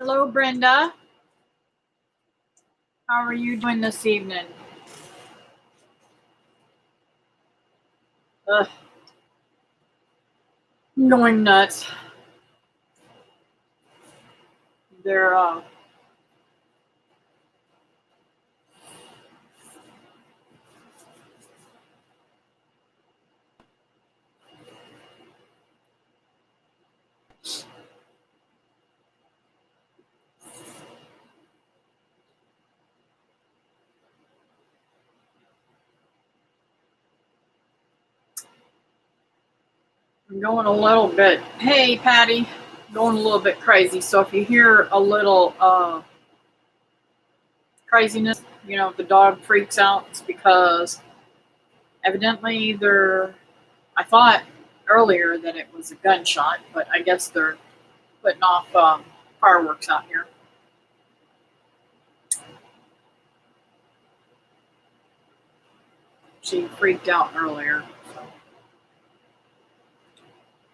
Hello, Brenda. How are you doing this evening? Ugh. I'm going nuts. They're I'm going a little bit. Hey, Patty, going a little bit crazy. So if you hear a little craziness, the dog freaks out. It's because evidently I thought earlier that it was a gunshot, but I guess they're putting off fireworks out here. She freaked out earlier. So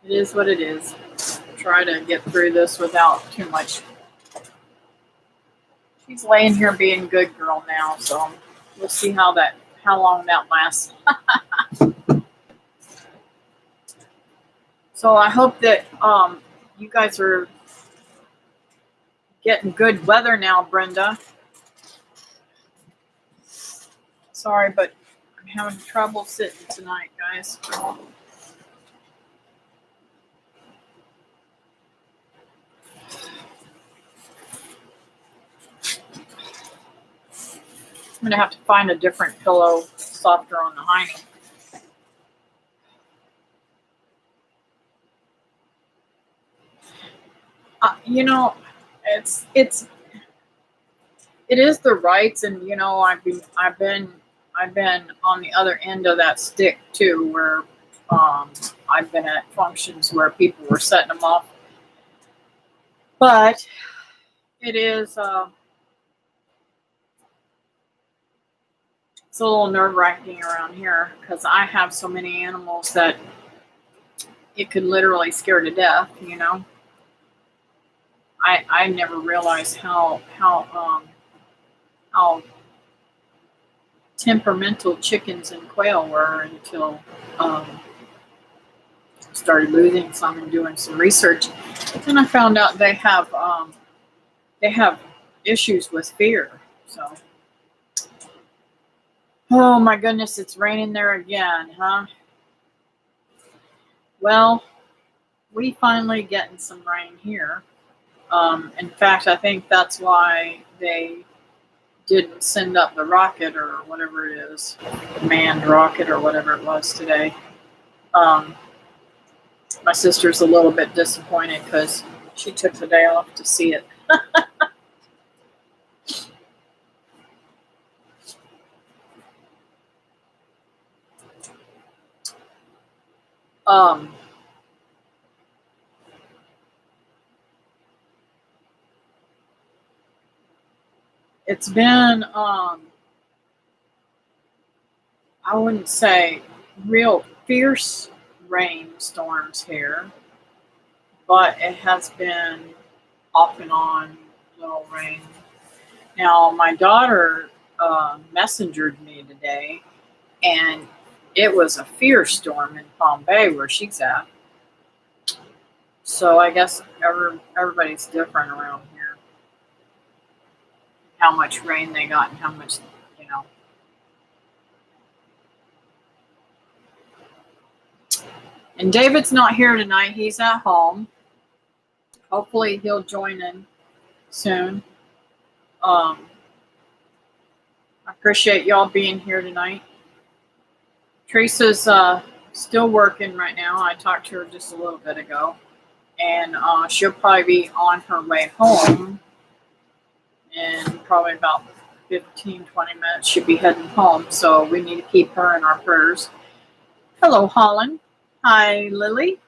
it is what it is. Try to get through this without too much. She's laying here being good girl now, so we'll see how long that lasts. So I hope that you guys are getting good weather now, Brenda. Sorry, but I'm having trouble sitting tonight, guys. I'm going to have to find a different pillow, softer on the hiney. It is the rights, and I've been on the other end of that stick too, where I've been at functions where people were setting them off, but it is it's a little nerve-wracking around here because I have so many animals that it could literally scare to death. I never realized how temperamental chickens and quail were until started losing some and doing some research. Then I found out they have issues with fear. So, oh my goodness, it's raining there again, huh? Well, we finally getting some rain here. In fact, I think that's why they didn't send up the rocket or whatever it is, manned rocket or whatever it was today. My sister's a little bit disappointed because she took the day off to see it. It's been, I wouldn't say real fierce rainstorms here, but it has been off and on little rain. Now, my daughter messengered me today, and it was a fierce storm in Palm Bay where she's at. So I guess everybody's different around here. How much rain they got and how much, And David's not here tonight. He's at home. Hopefully he'll join in soon. I appreciate y'all being here tonight. Teresa's still working right now. I talked to her just a little bit ago. And she'll probably be on her way home in probably about 15, 20 minutes. She'll be heading home. So we need to keep her in our prayers. Hello, Holland. Hi, Lily.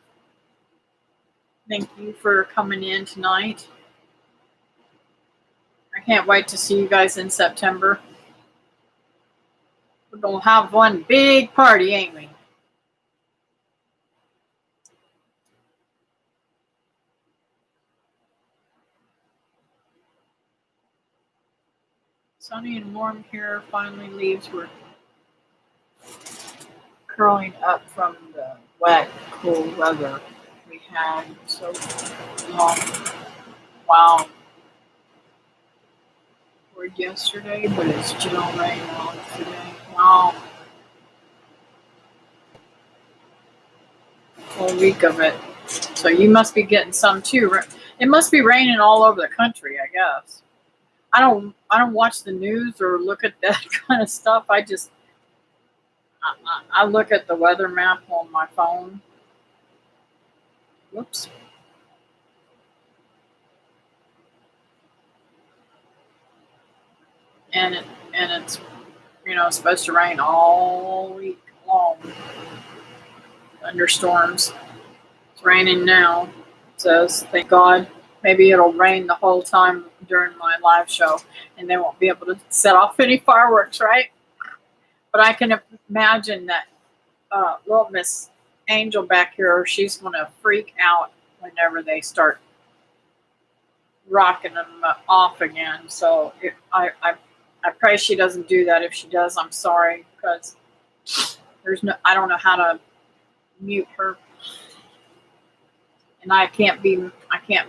Thank you for coming in tonight. I can't wait to see you guys in September. We're going to have one big party, ain't we? Sunny and warm here. Finally, leaves were curling up from the wet, cool weather we had so long. Wow, poured yesterday, but it's gentle rain on today. Wow, whole week of it. So you must be getting some too. It must be raining all over the country, I guess. I don't watch the news or look at that kind of stuff. I look at the weather map on my phone. Whoops. And it's supposed to rain all week long. Thunderstorms. It's raining now. It says, thank God. Maybe it'll rain the whole time during my live show, and they won't be able to set off any fireworks, right? But I can imagine that little Miss Angel back here, she's going to freak out whenever they start rocking them off again. So I pray she doesn't do that. If she does, I'm sorry, because I don't know how to mute her, and I can't be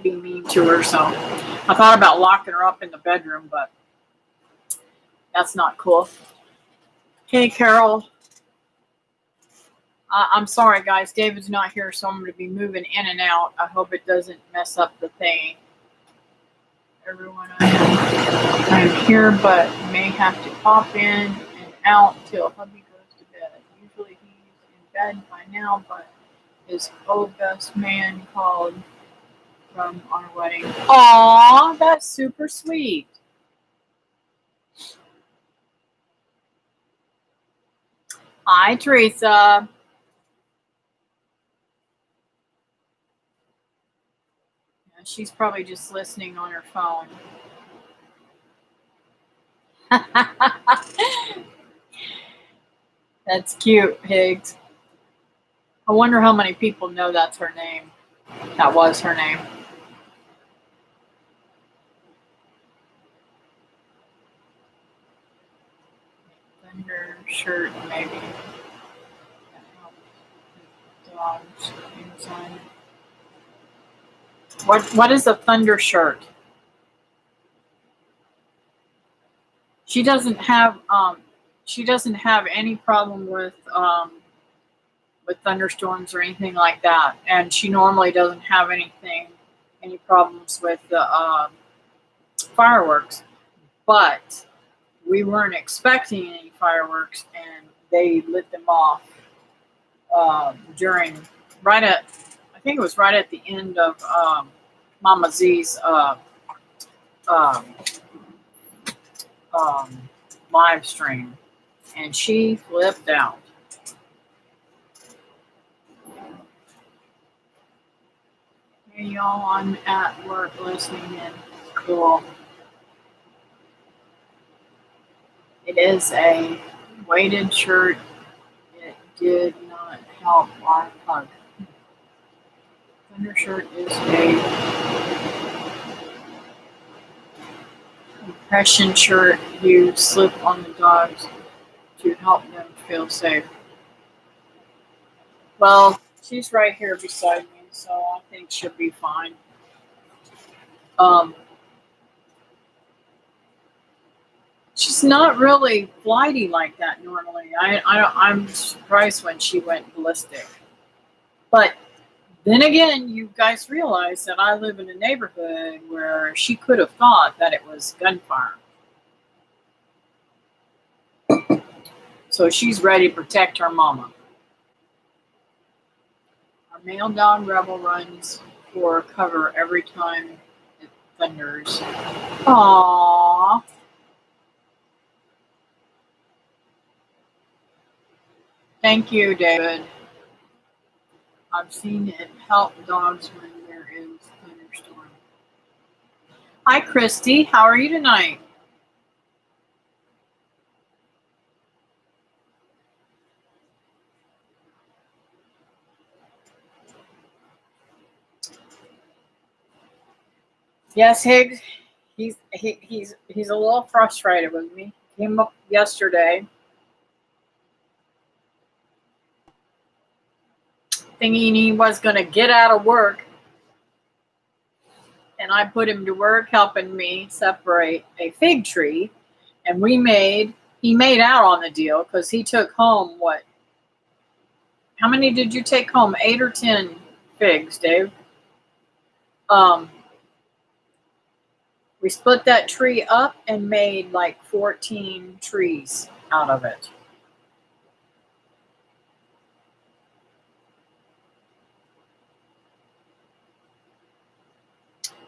mean to her. So I thought about locking her up in the bedroom, but that's not cool. Hey, Carol. I'm sorry, guys. David's not here, so I'm going to be moving in and out. I hope it doesn't mess up the thing. Everyone, I'm here, but may have to pop in and out till hubby goes to bed. Usually he's in bed by now, but his old best man called from our wedding. Aw, that's super sweet. Hi, Teresa. She's probably just listening on her phone. That's cute, Higgs. I wonder how many people know that's her name. That was her name. Thunder shirt, maybe. Dogs inside. What is a thunder shirt? She doesn't have any problem with thunderstorms or anything like that, and she normally doesn't have any problems with the fireworks. But we weren't expecting any fireworks, and they lit them off I think it was right at the end of Mama Z's live stream, and she flipped out. Hey y'all, I'm at work listening in. Cool. It is a weighted shirt. It did not help our hug. Undershirt is a compression shirt you slip on the dogs to help them feel safe. Well, she's right here beside me, so I think she'll be fine. She's not really flighty like that normally. I'm surprised when she went ballistic. But then again, you guys realize that I live in a neighborhood where she could have thought that it was gunfire. So she's ready to protect her mama. Our male dog Rebel runs for cover every time it thunders. Aww. Thank you, David. I've seen it help dogs when there is thunderstorm. Hi, Christy. How are you tonight? Yes, Higgs. He's a little frustrated with me. Came up yesterday thinking he was going to get out of work, and I put him to work helping me separate a fig tree, and he made out on the deal because he took home what? How many did you take home? 8 or 10 figs, Dave? We split that tree up and made like 14 trees out of it.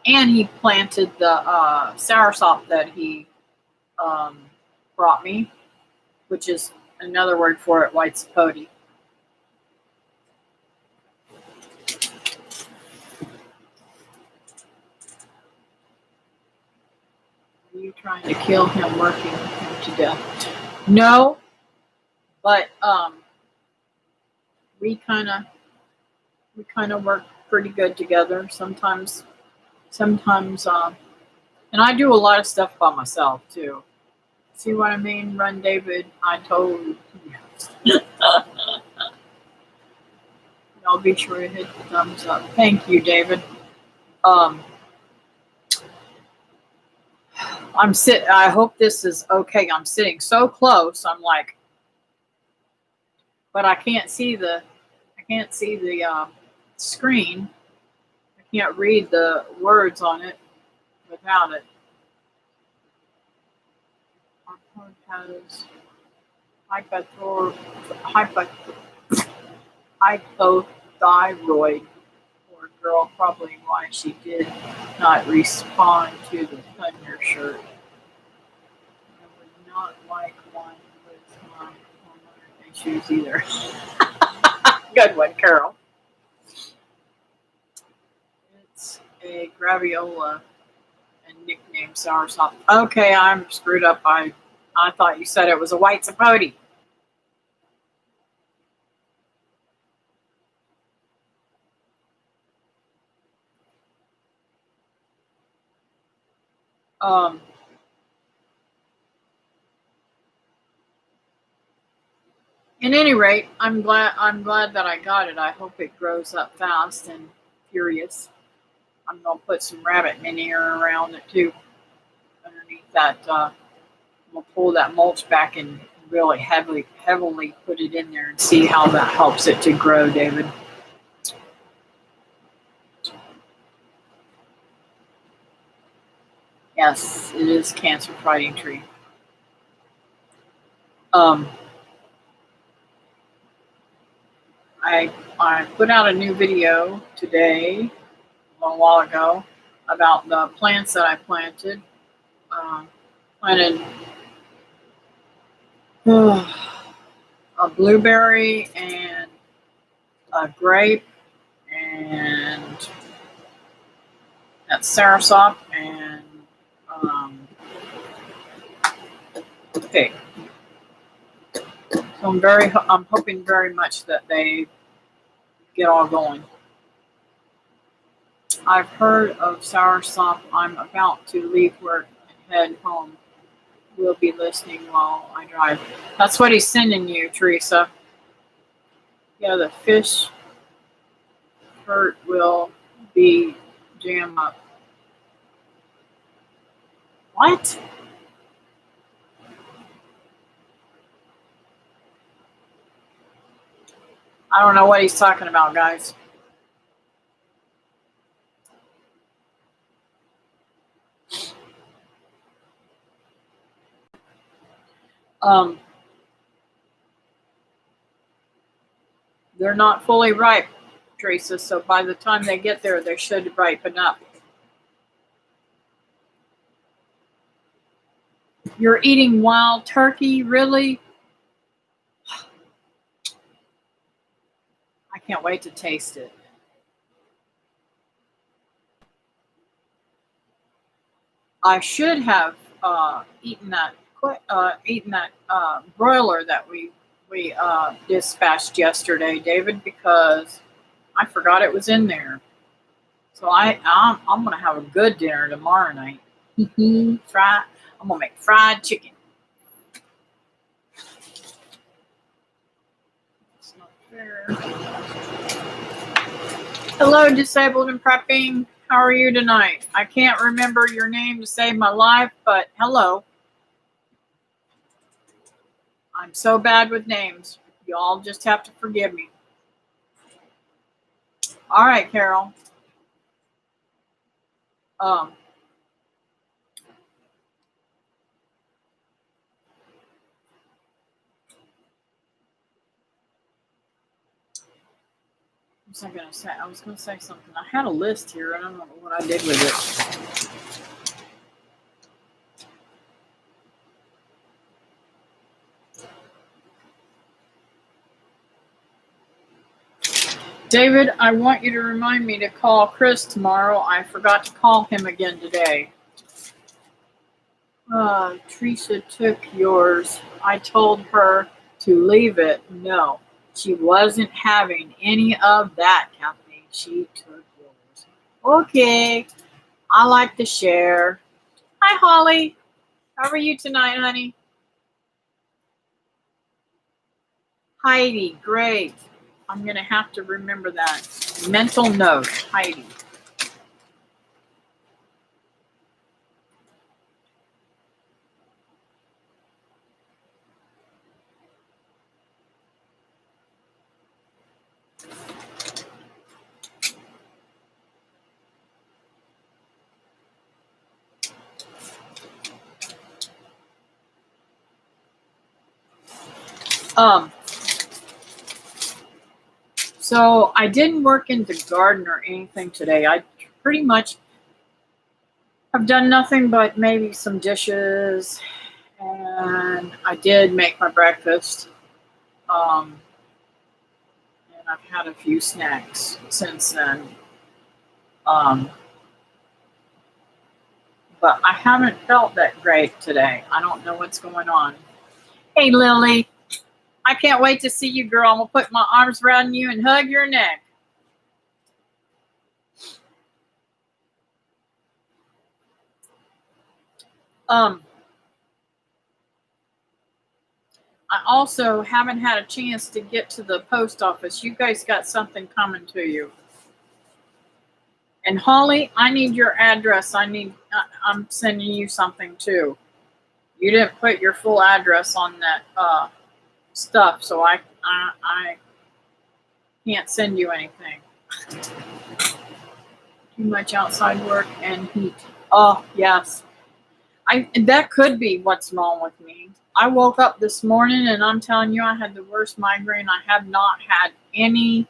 And he planted the soursop that he brought me, which is another word for it, white sapote. Are you trying to kill him, working him to death? No, but we kind of work pretty good together. Sometimes, and I do a lot of stuff by myself too. See what I mean? Run, David. I told you. I'll be sure to hit the thumbs up. Thank you, David. I hope this is okay. I'm sitting so close. I'm like, but I can't see the screen. I can't read the words on it without it. Our code has hypothyroid. Poor girl, probably why she did not respond to the thunder shirt. I would not like one with my hormonal issues either. Good one, Carol. It's a graviola and nicknamed soursop. Okay, I'm screwed up. I thought you said it was a white sapote. At any rate, I'm glad that I got it. I hope it grows up fast and furious. I'm gonna put some rabbit manure around it too. Underneath that, we'll pull that mulch back and really heavily put it in there and see how that helps it to grow, David. Yes, it is cancer fighting tree. I put out a new video today, a little while ago, about the plants that I planted. Planted a blueberry and a grape and that soursop and fig. So I'm hoping very much that they get all going. I've heard of soursop. I'm about to leave work and head home. We'll be listening while I drive. That's what he's sending you, Teresa. Yeah, the fish hurt will be jam up. What? I don't know what he's talking about, guys. They're not fully ripe, Teresa, so by the time they get there, they should ripen up. You're eating wild turkey, really? I can't wait to taste it. I should have eaten that broiler that we dispatched yesterday, David, because I forgot it was in there. So I'm gonna have a good dinner tomorrow night. Fried. I'm gonna make fried chicken. It's not fair. Hello, disabled and prepping. How are you tonight? I can't remember your name to save my life, but hello. I'm so bad with names. Y'all just have to forgive me. All right, Carol. I was gonna say something. I had a list here. I don't know what I did with it. David, I want you to remind me to call Chris tomorrow. I forgot to call him again today. Teresa took yours. I told her to leave it. No, she wasn't having any of that, Kathleen. She took yours. Okay, I like to share. Hi, Holly. How are you tonight, honey? Heidi, great. I'm going to have to remember that. Mental note, Heidi. So I didn't work in the garden or anything today. I pretty much have done nothing but maybe some dishes, and I did make my breakfast. And I've had a few snacks since then. But I haven't felt that great today. I don't know what's going on. Hey, Lily. I can't wait to see you, girl. I'm going to put my arms around you and hug your neck. I also haven't had a chance to get to the post office. You guys got something coming to you. And Holly, I need your address. I'm sending you something too. You didn't put your full address on that stuff, so I can't send you anything. Too much outside work and heat. Oh, yes. That could be what's wrong with me. I woke up this morning and I'm telling you, I had the worst migraine. I have not had any.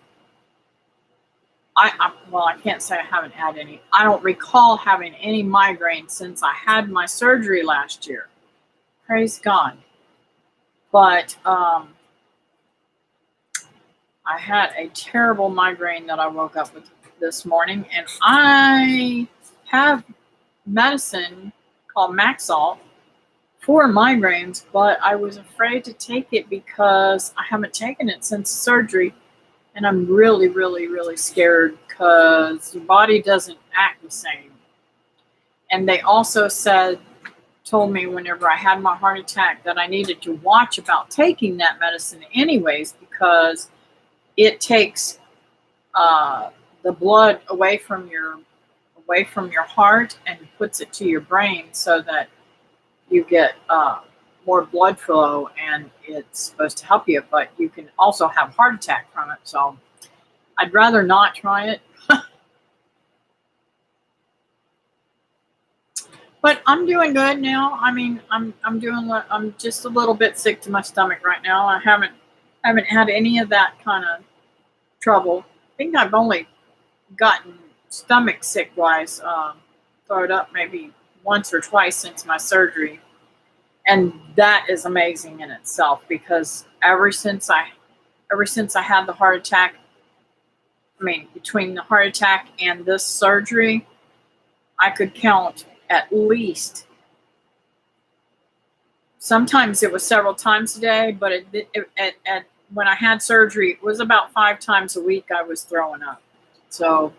I can't say I haven't had any. I don't recall having any migraine since I had my surgery last year. Praise God. But I had a terrible migraine that I woke up with this morning, and I have medicine called Maxalt for migraines, but I was afraid to take it because I haven't taken it since surgery, and I'm really, really, really scared because your body doesn't act the same. And they also told me whenever I had my heart attack that I needed to watch about taking that medicine anyways, because it takes the blood away from your heart and puts it to your brain so that you get more blood flow, and it's supposed to help you, but you can also have a heart attack from it. So I'd rather not try it. But I'm doing good now. I mean, I'm just a little bit sick to my stomach right now. I haven't had any of that kind of trouble. I think I've only gotten stomach sick wise, thrown up maybe once or twice since my surgery. And that is amazing in itself, because ever since I had the heart attack, I mean, between the heart attack and this surgery, I could count at least, sometimes it was several times a day, but when I had surgery, it was about 5 times a week I was throwing up. So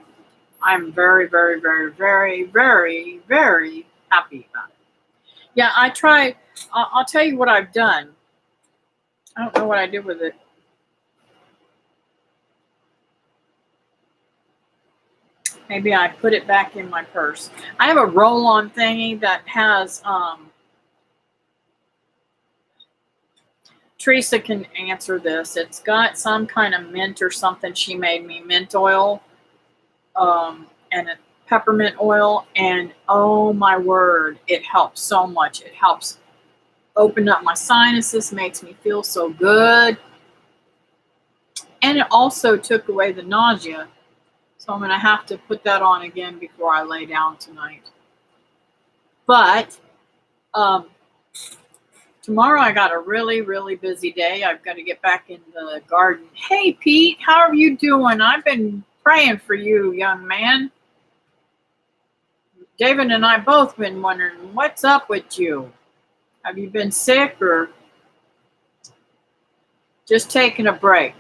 I'm very, very, very, very, very, very happy about it. Yeah, I try. I'll tell you what I've done. I don't know what I did with it. Maybe I put it back in my purse. I have a roll-on thingy that has Teresa can answer this. It's got some kind of mint or something she made me, mint oil, and a peppermint oil, and oh my word, it helps so much. It helps open up my sinuses, makes me feel so good. And it also took away the nausea. So I'm going to have to put that on again before I lay down tonight. But tomorrow I got a really, really busy day. I've got to get back in the garden. Hey, Pete, how are you doing? I've been praying for you, young man. David and I both been wondering, what's up with you? Have you been sick or just taking a break?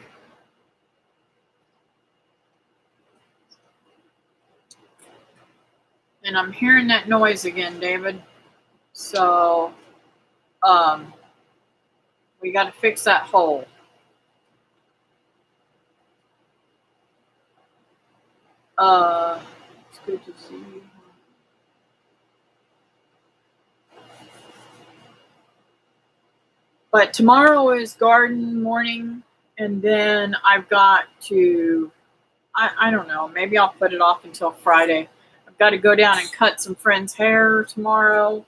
And I'm hearing that noise again, David. So we got to fix that hole. It's good to see you. But tomorrow is garden morning, and then I've got to, I don't know, maybe I'll put it off until Friday. I've got to go down and cut some friends' hair tomorrow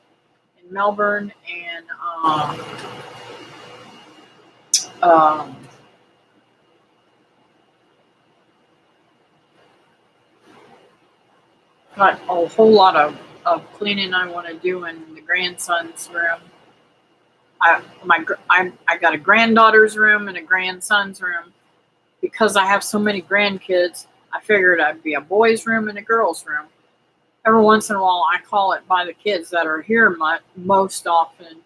in Melbourne, and got a whole lot of cleaning I want to do in the grandson's room. I got a granddaughter's room and a grandson's room. Because I have so many grandkids, I figured I'd be a boys' room and a girls' room. Every once in a while, I call it by the kids that are here most often.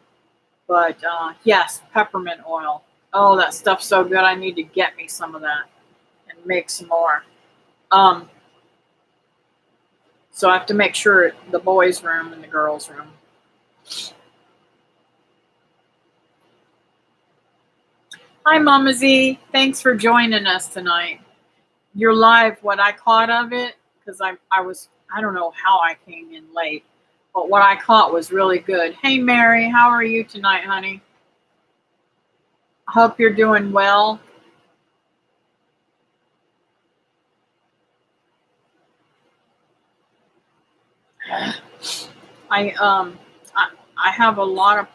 But yes, peppermint oil. Oh, that stuff's so good. I need to get me some of that and make some more. So I have to make sure the boys' room and the girls' room. Hi, Mama Z. Thanks for joining us tonight. You're live, what I caught of it, because I don't know how I came in late, but what I caught was really good. Hey, Mary, how are you tonight, honey? I hope you're doing well. I have a lot of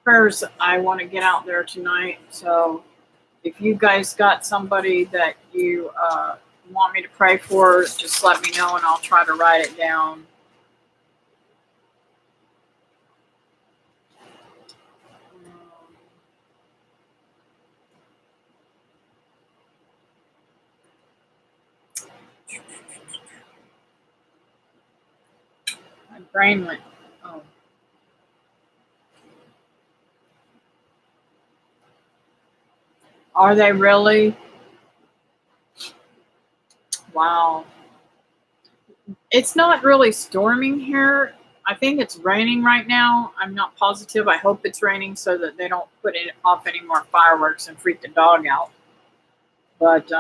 prayers I want to get out there tonight. So if you guys got somebody that you want me to pray for, just let me know and I'll try to write it down. My brain went, oh. Are they really? Wow. It's not really storming here. I think it's raining right now. I'm not positive. I hope it's raining so that they don't put it off any more fireworks and freak the dog out. But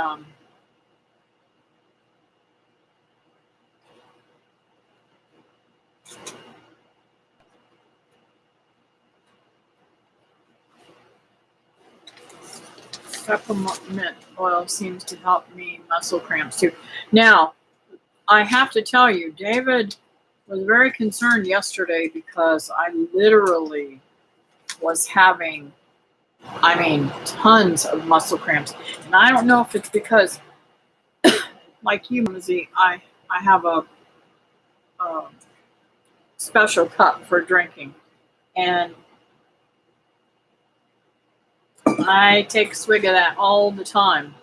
peppermint oil seems to help me muscle cramps too. Now, I have to tell you, David was very concerned yesterday because I literally was having, tons of muscle cramps. And I don't know if it's because, like you, Mizzy, I have a special cup for drinking. And I take a swig of that all the time.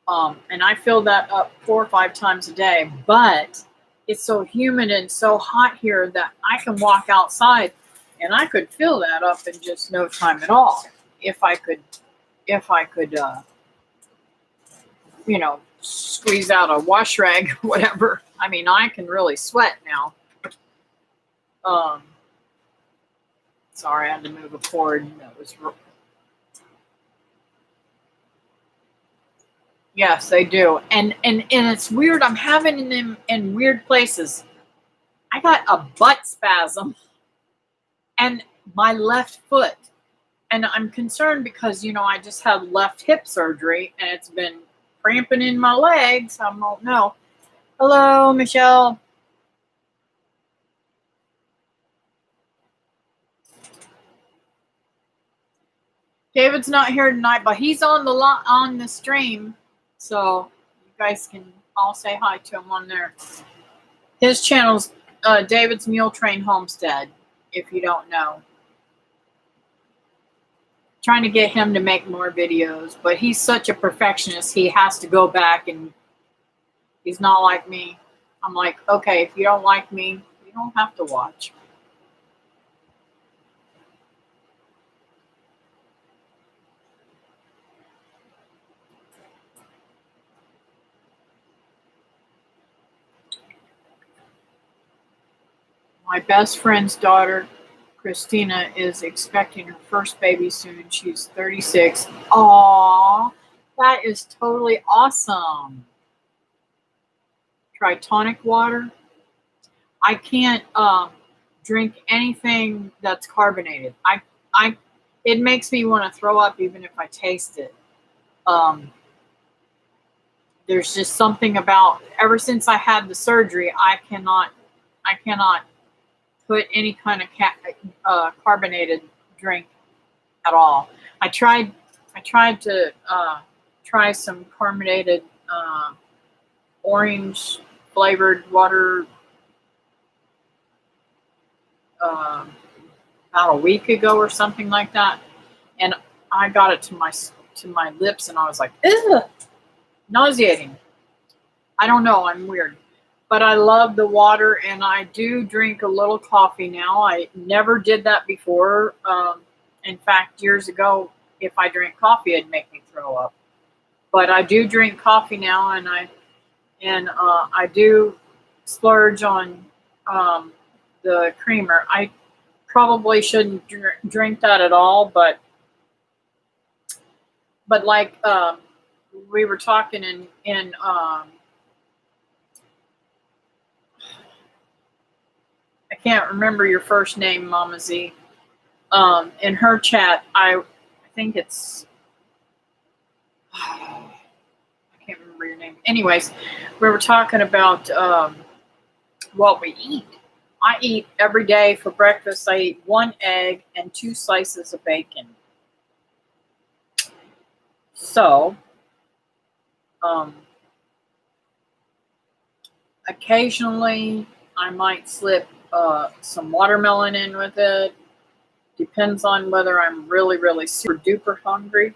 And I fill that up 4 or 5 times a day. But it's so humid and so hot here that I can walk outside and I could fill that up in just no time at all. If I could, squeeze out a wash rag or whatever. I mean, I can really sweat now. Sorry, I had to move a cord that was. Yes, they do, and it's weird. I'm having them in weird places. I got a butt spasm and my left foot, and I'm concerned because I just had left hip surgery and it's been cramping in my legs. I don't know. Hello, Michelle. David's not here tonight, but he's on the stream, so you guys can all say hi to him on there. His channel's David's Mule Train Homestead, if you don't know. Trying to get him to make more videos, but he's such a perfectionist. He has to go back, and he's not like me. I'm like, okay, if you don't like me, you don't have to watch. My best friend's daughter, Christina, is expecting her first baby soon. She's 36. Aww, that is totally awesome. Try tonic water. I can't drink anything that's carbonated. It makes me want to throw up even if I taste it. There's just something about, ever since I had the surgery, I cannot put any kind of carbonated drink at all. I tried to try some carbonated orange flavored water about a week ago or something like that, and I got it to my lips, and I was like, ugh, nauseating. I don't know, I'm weird. But I love the water, and I do drink a little coffee now. I never did that before. In fact, years ago, if I drank coffee, it'd make me throw up. But I do drink coffee now, and I do splurge on the creamer. I probably shouldn't drink that at all, but like we were talking in I can't remember your first name, Mama Z. In her chat, I think it's I can't remember your name. Anyways, we were talking about what we eat. I eat every day for breakfast. I eat 1 egg and 2 slices of bacon. So, occasionally I might slip some watermelon in with it. Depends on whether I'm really, really super duper hungry.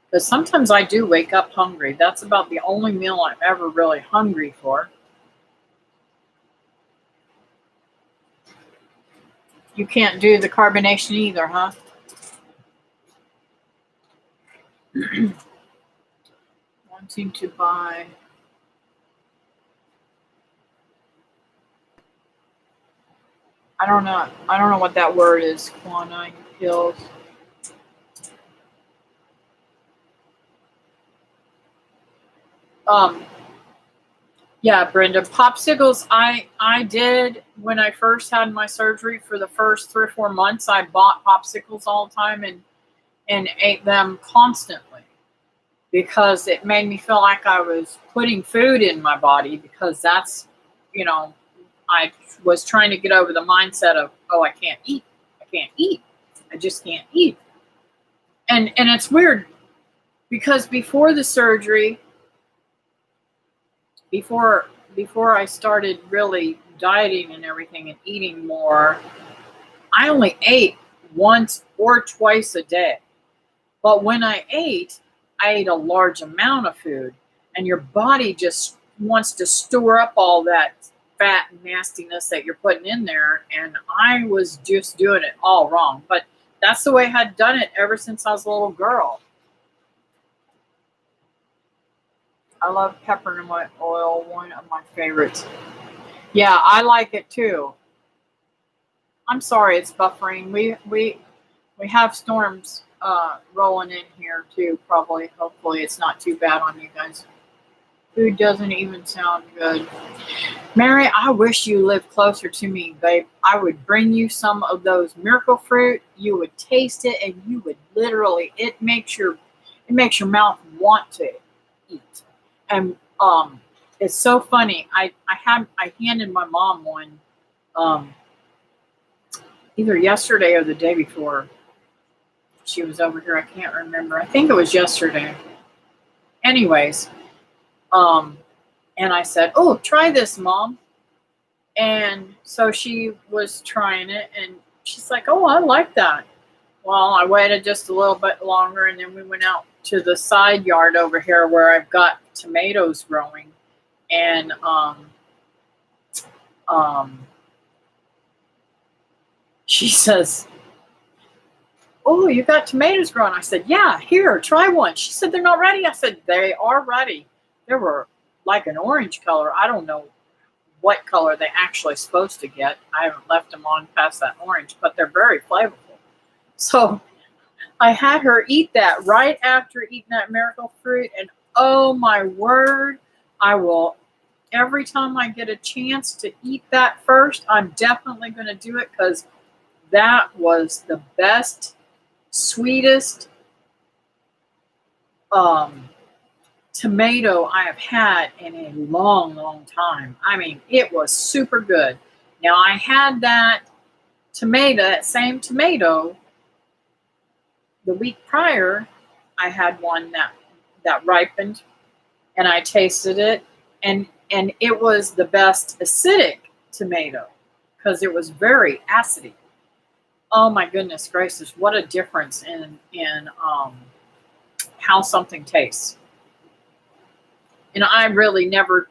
Because sometimes I do wake up hungry. That's about the only meal I'm ever really hungry for. You can't do the carbonation either, huh? Wanting to buy. I don't know what that word is. Quinine pills. Yeah, Brenda, popsicles. I did when I first had my surgery. For the first 3 or 4 months, I bought popsicles all the time and ate them constantly because it made me feel like I was putting food in my body, because that's, I was trying to get over the mindset of, oh, I can't eat. I just can't eat. And it's weird because before the surgery, before I started really dieting and everything and eating more, I only ate once or twice a day. But when I ate a large amount of food, and your body just wants to store up all that fat and nastiness that you're putting in there. And I was just doing it all wrong. But that's the way I had done it ever since I was a little girl. I love peppermint oil, one of my favorites. Yeah, I like it too. I'm sorry, it's buffering. We have storms rolling in here too. Probably, hopefully, it's not too bad on you guys. Food doesn't even sound good. Mary, I wish you lived closer to me, babe. I would bring you some of those miracle fruit. You would taste it, and you would literally. It makes your mouth want to eat. And it's so funny. I handed my mom one um either yesterday or the day before. She was over here. I can't remember. I think it was yesterday. Anyways, um, and I said, "Oh, try this, mom." And so she was trying it, and she's like, "Oh, I like that." Well, I waited just a little bit longer, and then we went out to the side yard over here where I've got tomatoes growing, and um, she says, "Oh, you got tomatoes growing?" I said, "Yeah, here, try one." She said, "They're not ready." I said, "They are ready." They were like an orange color. I don't know what color they actually supposed to get. I haven't left them on past that orange, but they're very flavorful. So I had her eat that right after eating that miracle fruit, and oh my word, I will every time I get a chance to eat that first, I'm definitely going to do it because that was the best, sweetest um, tomato I have had in a long, long time. I mean, it was super good. Now I had that same tomato, the week prior. I had one that ripened, and I tasted it, and it was the best acidic tomato because it was very acidy. Oh my goodness gracious! What a difference in how something tastes. And I really never,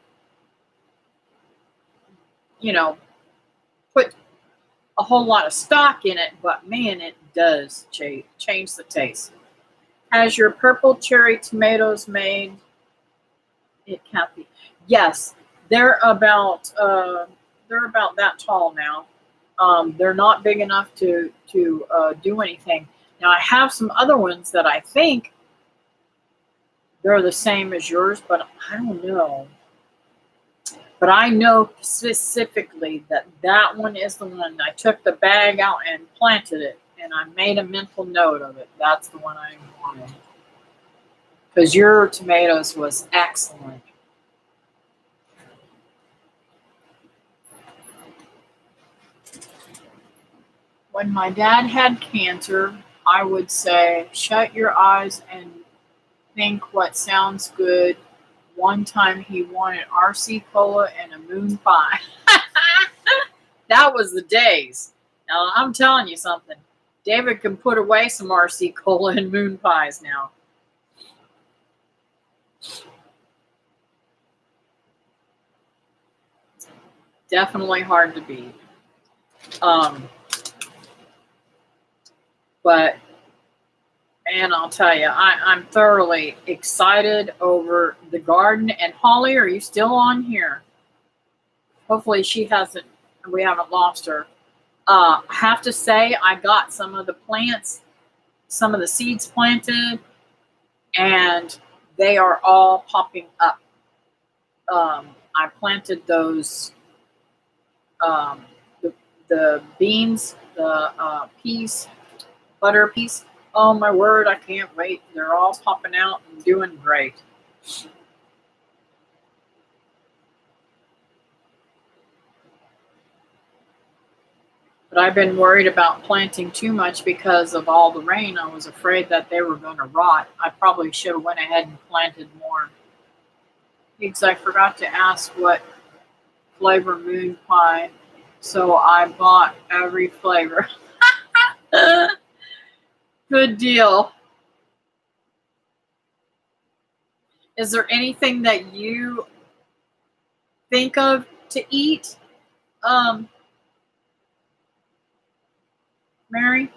you know, put a whole lot of stock in it, but man, it does change the taste. Has your purple cherry tomatoes made it, Kathy? Yes, they're about uh, they're about that tall now. They're not big enough to do anything. Now I have some other ones that I think they're the same as yours, but I don't know. But I know specifically that that one is the one. I took the bag out and planted it, and I made a mental note of it. That's the one I wanted. Because your tomatoes was excellent. When my dad had cancer, I would say, shut your eyes and think what sounds good. One time he wanted RC Cola and a moon pie. That was the days. Now, I'm telling you something. David can put away some RC Cola and moon pies now. Definitely hard to beat. Um, but, and I'll tell you, I'm thoroughly excited over the garden. And Holly, are you still on here? Hopefully she hasn't, we haven't lost her. I have to say, I got some of the plants, some of the seeds planted, and they are all popping up. I planted those, um, the beans, the peas, butter peas. Oh my word, I can't wait. They're all popping out and doing great. But I've been worried about planting too much because of all the rain. I was afraid that they were going to rot. I probably should have went ahead and planted more. Because I forgot to ask what flavor moon pie, so I bought every flavor. Good deal. Is there anything that you think of to eat, um, Mary?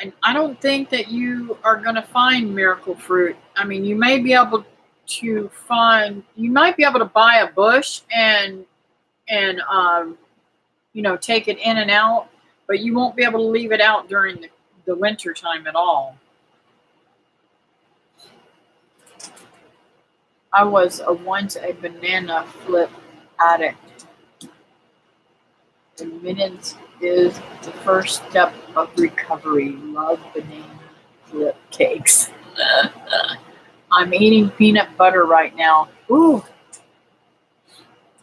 And I don't think that you are going to find miracle fruit. I mean, you may be able to find, you might be able to buy a bush and take it in and out, but you won't be able to leave it out during the winter time at all. I was once a banana flip addict. Admittance is the first step of recovery. Love banana flip cakes. I'm eating peanut butter right now. Ooh,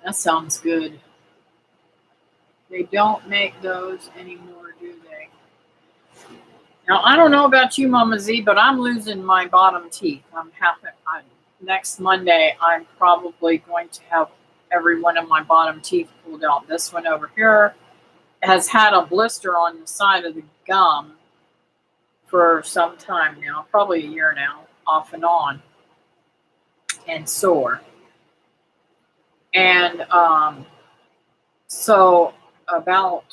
that sounds good. They don't make those anymore, do they? Now, I don't know about you, Mama Z, but I'm losing my bottom teeth. Next Monday, I'm probably going to have every one of my bottom teeth pulled out. This one over here has had a blister on the side of the gum for some time now, probably a year now, off and on, and sore. And so about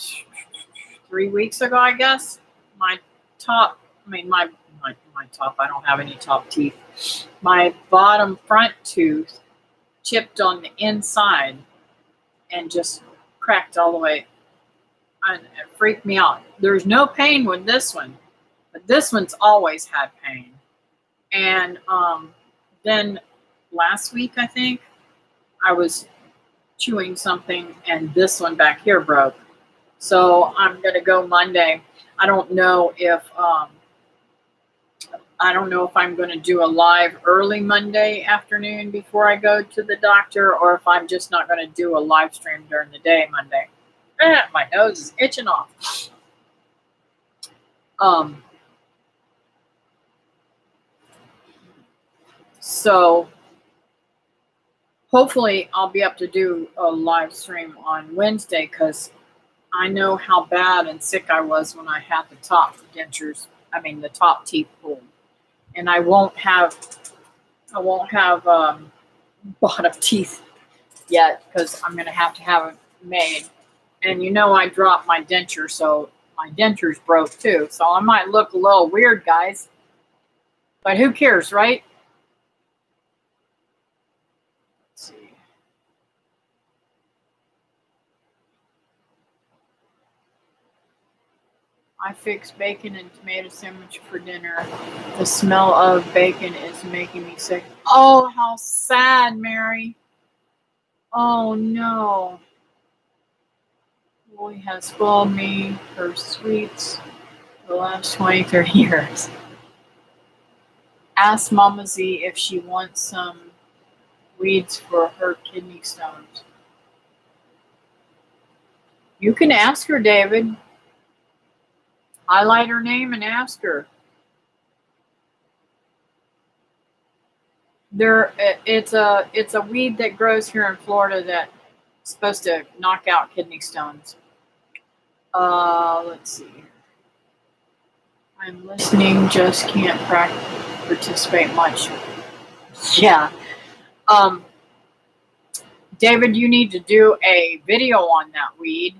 3 weeks ago, I guess, my top, I don't have any top teeth. My bottom front tooth chipped on the inside and just cracked all the way. And it freaked me out. There's no pain with this one, but this one's always had pain. And then last week, I think, I was chewing something and this one back here broke. So I'm going to go Monday. I don't know if I'm going to do a live early Monday afternoon before I go to the doctor, or if I'm just not going to do a live stream during the day Monday. My nose is itching off. So hopefully I'll be able to do a live stream on Wednesday, because I know how bad and sick I was when I had the top teeth pulled. And I won't have bottom teeth yet, because I'm going to have it made. And I dropped my denture, so my denture's broke too. So I might look a little weird, guys. But who cares, right? Let's see. I fixed bacon and tomato sandwich for dinner. The smell of bacon is making me sick. Oh, how sad, Mary. Oh, no. Lily has spoiled me her sweets the last 20, 30 years. Ask Mama Z if she wants some weeds for her kidney stones. You can ask her, David. Highlight her name and ask her. It's a weed that grows here in Florida that's supposed to knock out kidney stones. Let's see. I'm listening, just can't participate much. Yeah. David, you need to do a video on that weed,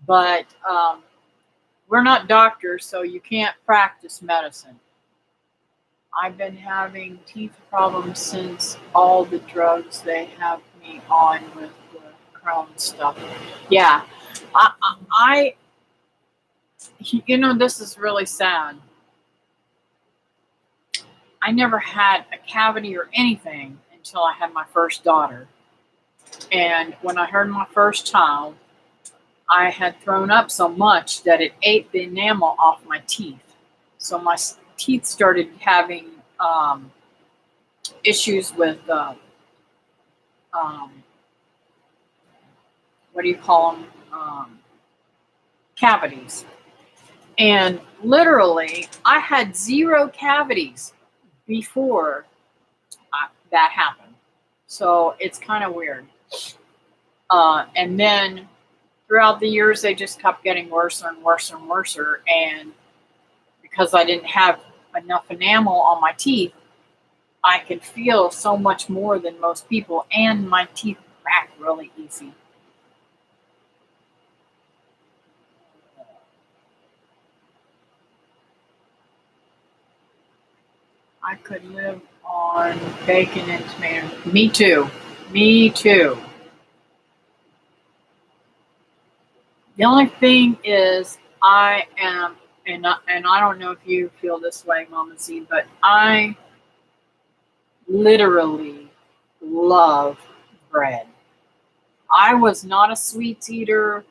but we're not doctors, so you can't practice medicine. I've been having teeth problems since all the drugs they have me on with the Crown stuff. Yeah. This is really sad. I never had a cavity or anything until I had my first daughter. And when I had my first child, I had thrown up so much that it ate the enamel off my teeth. So my teeth started having issues with, what do you call them? Cavities. And literally, I had 0 cavities before that happened. So it's kind of weird. And then throughout the years, they just kept getting worse and worse and worse. And because I didn't have enough enamel on my teeth, I could feel so much more than most people, and my teeth crack really easy. I could live on bacon and tomato. Me too. Me too. The only thing is, I am, and I don't know if you feel this way, Mama Z, but I literally love bread. I was not a sweets eater.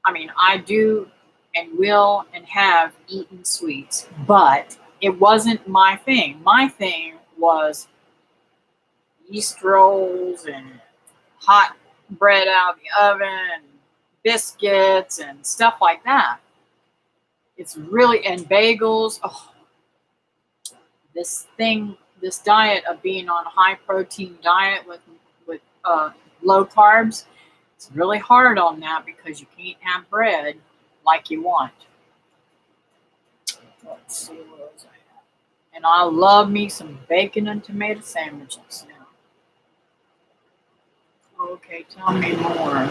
I mean, I do and will and have eaten sweets, but it wasn't my thing. My thing was yeast rolls and hot bread out of the oven, biscuits and stuff like that. It's really, and bagels. Oh, this diet of being on a high protein diet with low carbs, it's really hard on that because you can't have bread like you want. Let's see what else I have. And I love me some bacon and tomato sandwiches now. Okay, tell me more.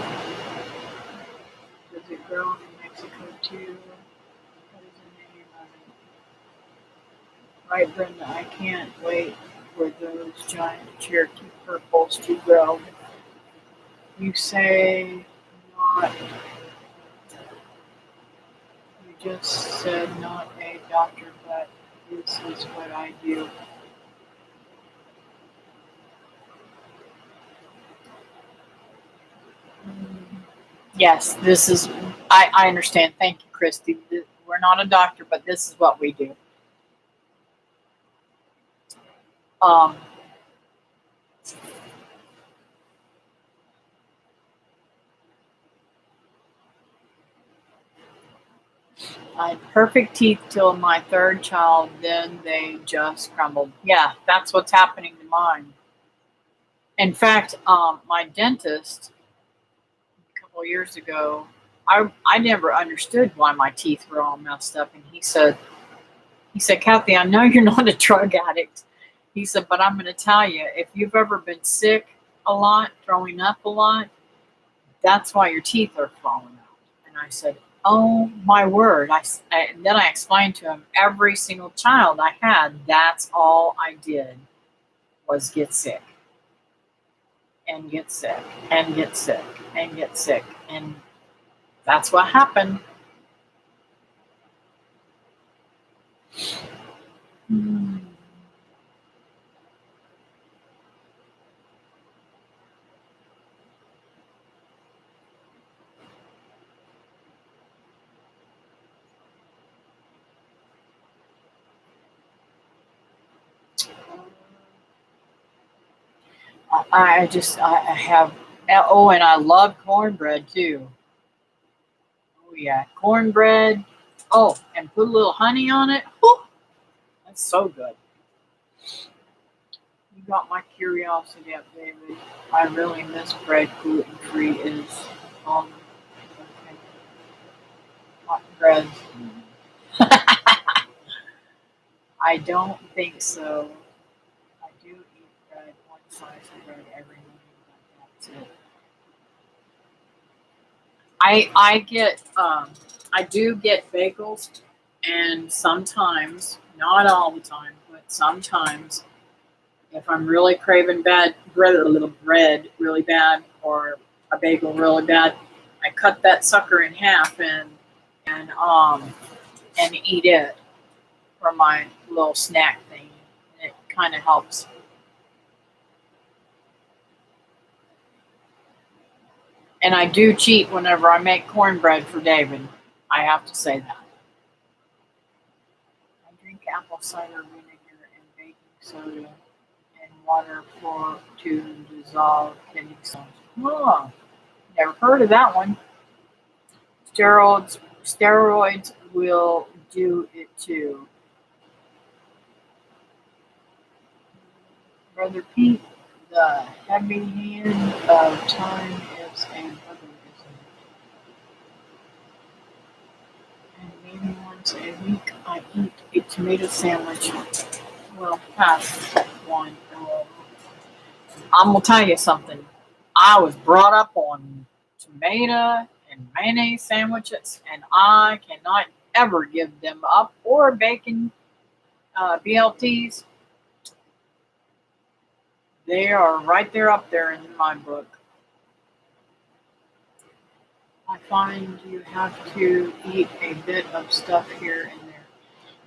Does it grow in Mexico too? What is the name of it? Right, Brenda, I can't wait for those giant Cherokee purples to grow. You say not, you just said not a doctor, but this is what I do. Yes, this is, I understand. Thank you, Christy. We're not a doctor, but this is what we do. Um, I had perfect teeth till my third child, then they just crumbled. Yeah, that's what's happening to mine. In fact, my dentist a couple of years ago, I never understood why my teeth were all messed up, and he said, Kathy, I know you're not a drug addict. He said, but I'm going to tell you, if you've ever been sick a lot, throwing up a lot, that's why your teeth are falling out. And I said, oh my word. And then I explained to him, every single child I had, that's all I did was get sick and get sick and get sick and get sick. And that's what happened. Hmm. I have, oh, and I love cornbread too. Oh, yeah, cornbread. Oh, and put a little honey on it. Whew, that's so good. You got my curiosity up, David. I really miss bread. Gluten free is um okay. Hot bread. I don't think so. I do eat bread, one slice of bread every morning, but that's it. I get I do get bagels, and sometimes, not all the time, but sometimes, if I'm really craving bad bread, a little bread really bad, or a bagel really bad, I cut that sucker in half and and eat it for my little snack thing. And it kind of helps. And I do cheat whenever I make cornbread for David. I have to say that. I drink apple cider vinegar and baking soda and water for to dissolve kidney stones. Oh, never heard of that one. Steroids will do it too. Brother Pete, the heavy hand of time is a brother, and maybe once a week I eat a tomato sandwich. Well, past one. I'm gonna tell you something. I was brought up on tomato and mayonnaise sandwiches, and I cannot ever give them up. Or bacon BLTs. They are right there up there in my book. I find you have to eat a bit of stuff here and there.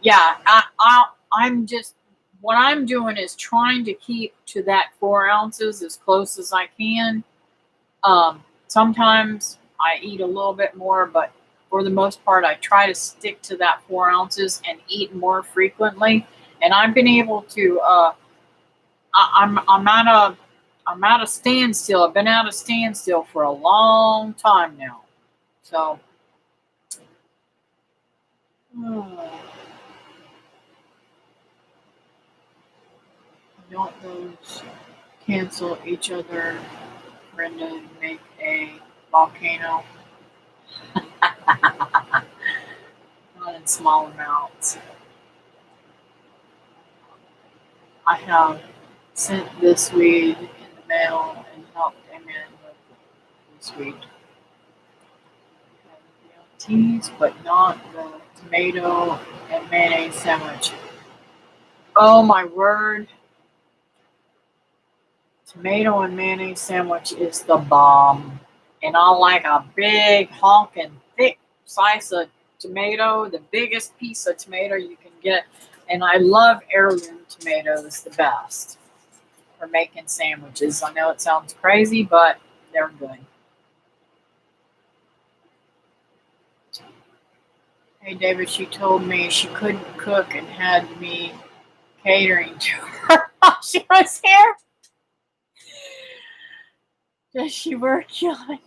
Yeah, I'm just, what I'm doing is trying to keep to that 4 ounces as close as I can. Sometimes I eat a little bit more, but for the most part, I try to stick to that 4 ounces and eat more frequently. And I've been able to. I'm at a standstill. I've been at a standstill for a long time now. So. Don't those cancel each other, Brenda, make a volcano? Not in small amounts. I have sent this weed in the mail and helped a man with this weed. Teas, but not the tomato and mayonnaise sandwich. Oh my word. Tomato and mayonnaise sandwich is the bomb. And I like a big honking thick slice of tomato, the biggest piece of tomato you can get. And I love heirloom tomatoes the best for making sandwiches. I know it sounds crazy, but they're good. Hey, David, she told me she couldn't cook and had me catering to her while she was here. Does she work on it?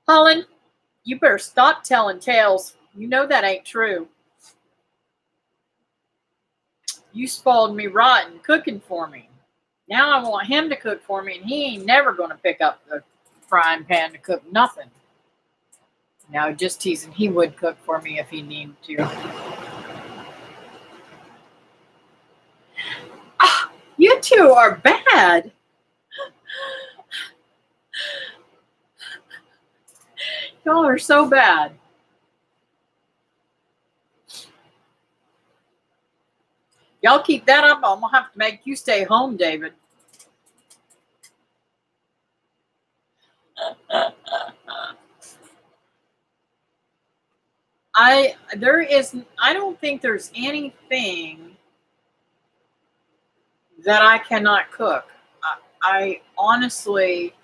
Holland, you better stop telling tales. You know that ain't true. You spoiled me rotten cooking for me. Now I want him to cook for me, and he ain't never going to pick up the frying pan to cook nothing. No, just teasing. He would cook for me if he needed to. Ah, you two are bad. Y'all are so bad. Y'all keep that up, I'm going to have to make you stay home, David. I don't think there's anything that I cannot cook. I honestly,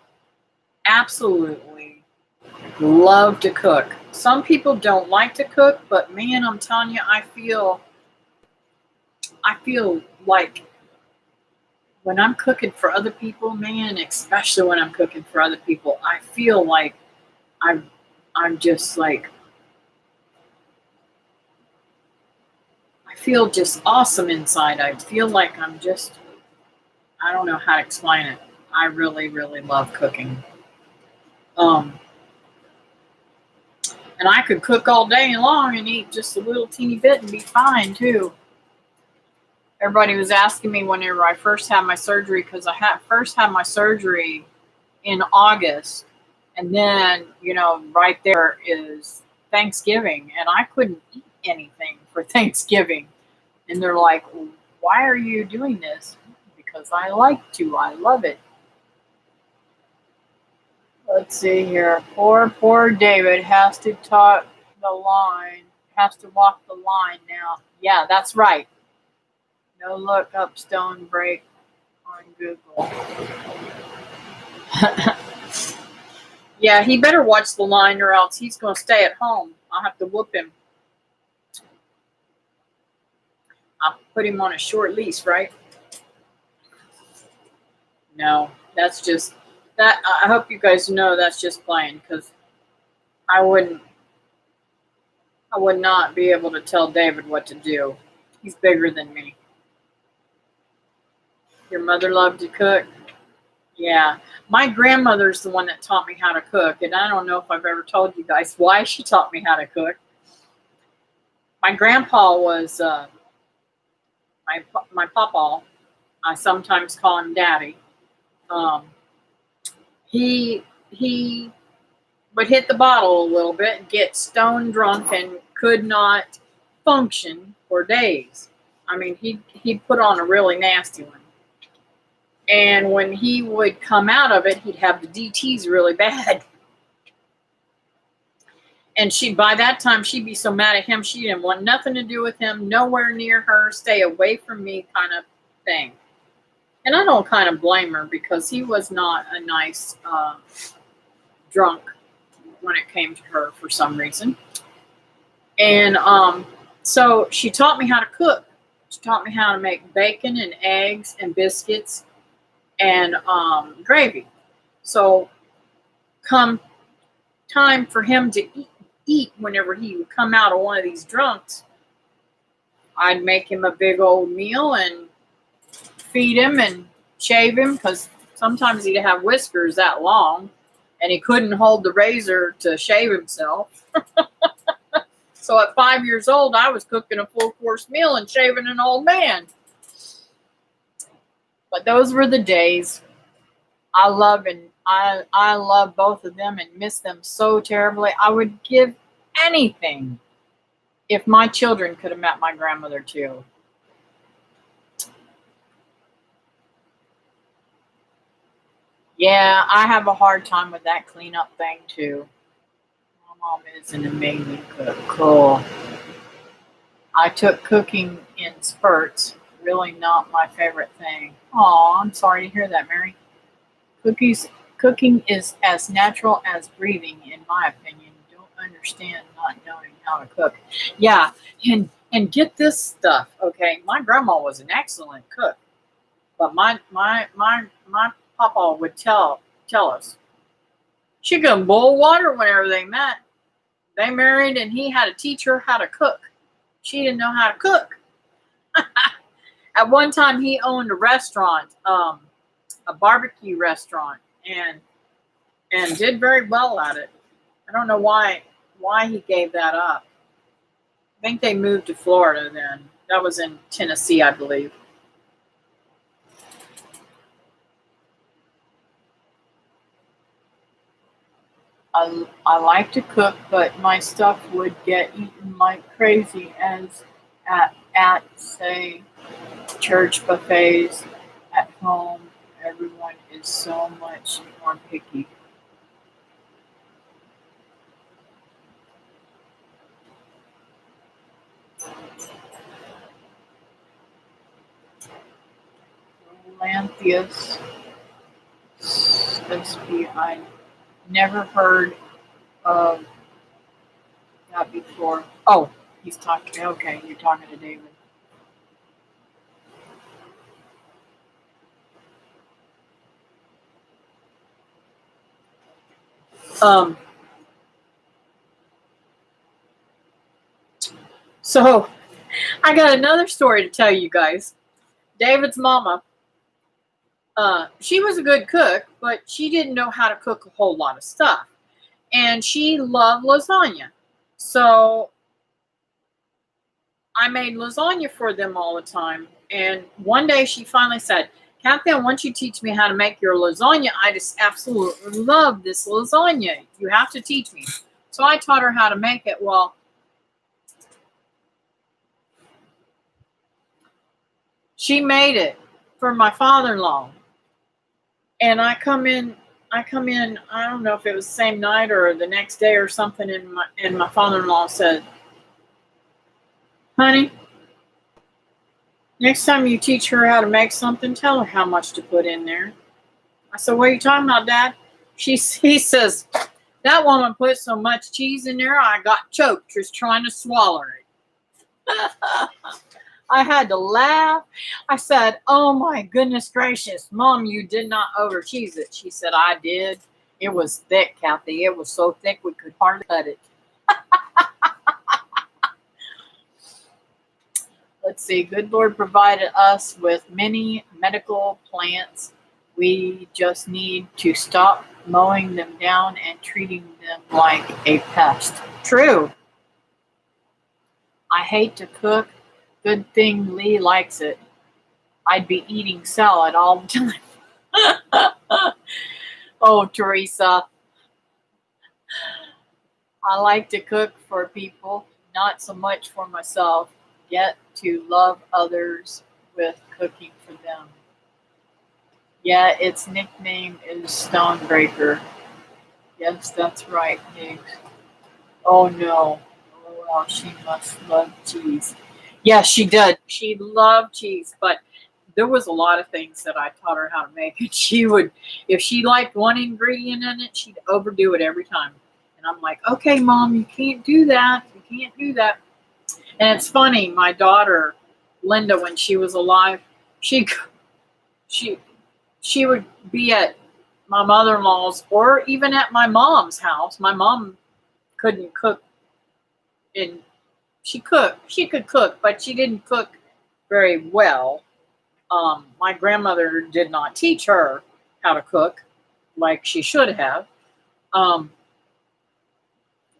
absolutely love to cook. Some people don't like to cook, but man, I'm telling you, I feel like when I'm cooking for other people, man, especially when I'm cooking for other people, I feel like I'm just like, I feel just awesome inside. I feel like I'm just, I don't know how to explain it. I really, really love cooking. And I could cook all day long and eat just a little teeny bit and be fine too. Everybody was asking me whenever I first had my surgery, because I first had my surgery in August, and then, right there is Thanksgiving, and I couldn't eat anything for Thanksgiving. And they're like, why are you doing this? Because I like to. I love it. Let's see here. Poor David has to walk the line now. Yeah, that's right. No look up stone break on Google. Yeah, he better watch the line or else he's going to stay at home. I'll have to whoop him. I'll put him on a short leash, right? No, that's just that. I hope you guys know that's just playing, because I would not be able to tell David what to do. He's bigger than me. Your mother loved to cook? Yeah. My grandmother's the one that taught me how to cook, and I don't know if I've ever told you guys why she taught me how to cook. My grandpa was my papa. I sometimes call him Daddy. He would hit the bottle a little bit and get stone drunk and could not function for days. I mean, he put on a really nasty one. And when he would come out of it, he'd have the DTs really bad. And by that time, she'd be so mad at him, she didn't want nothing to do with him, nowhere near her, stay away from me kind of thing. And I don't kind of blame her, because he was not a nice drunk when it came to her for some reason. And so she taught me how to cook. She taught me how to make bacon and eggs and biscuits and gravy. So come time for him to eat whenever he would come out of one of these drunks, I'd make him a big old meal and feed him and shave him, because sometimes he'd have whiskers that long and he couldn't hold the razor to shave himself. So at 5 years old, I was cooking a full course meal and shaving an old man. But those were the days. I love both of them and miss them so terribly. I would give anything if my children could have met my grandmother too. Yeah, I have a hard time with that cleanup thing too. My mom is an amazing cook. Cool. I took cooking in spurts. Really not my favorite thing. Oh, I'm sorry to hear that, Mary. Cooking is as natural as breathing, in my opinion. Don't understand not knowing how to cook. Yeah, and get this stuff, okay? My grandma was an excellent cook, but my papa would tell us she couldn't boil water whenever they met. They married, and he had to teach her how to cook. She didn't know how to cook. At one time, he owned a restaurant, a barbecue restaurant, and did very well at it. I don't know why he gave that up. I think they moved to Florida then. That was in Tennessee, I believe. I like to cook, but my stuff would get eaten like crazy as at say church buffets. At home, everyone is so much more picky. Lantheus Slispy, I never heard of that before. Oh, he's talking. Okay, you're talking to David. Um. So I got another story to tell you guys. David's mama, she was a good cook, but she didn't know how to cook a whole lot of stuff. And she loved lasagna. So I made lasagna for them all the time. And one day she finally said, Kathy, I want you to teach me how to make your lasagna. I just absolutely love this lasagna. You have to teach me. So I taught her how to make it. Well, she made it for my father-in-law. And I come in, I don't know if it was the same night or the next day or something, and my father-in-law said, honey, next time you teach her how to make something, tell her how much to put in there. I said, what are you talking about, Dad? He says, that woman put so much cheese in there, I got choked just trying to swallow it. I had to laugh. I said, oh my goodness gracious, Mom, you did not over cheese it. She said, I did. It was thick, Kathy. It was so thick we could hardly cut it. Let's see. Good Lord provided us with many medical plants. We just need to stop mowing them down and treating them like a pest. True. I hate to cook. Good thing Lee likes it. I'd be eating salad all the time. Oh, Teresa. I like to cook for people, not so much for myself. Get to love others with cooking for them. Yeah, its nickname is Stonebreaker. Yes, that's right, Higgs. Oh no. Oh, well, she must love cheese. Yes, she did. She loved cheese, but there was a lot of things that I taught her how to make, and she would, if she liked one ingredient in it, she'd overdo it every time. And I'm like, okay, mom, you can't do that. You can't do that. And it's funny, my daughter, Linda, when she was alive, she she she would be at my mother-in-law's or even at my mom's house. My mom couldn't cook, and she could cook, but she didn't cook very well. My grandmother did not teach her how to cook like she should have. Um,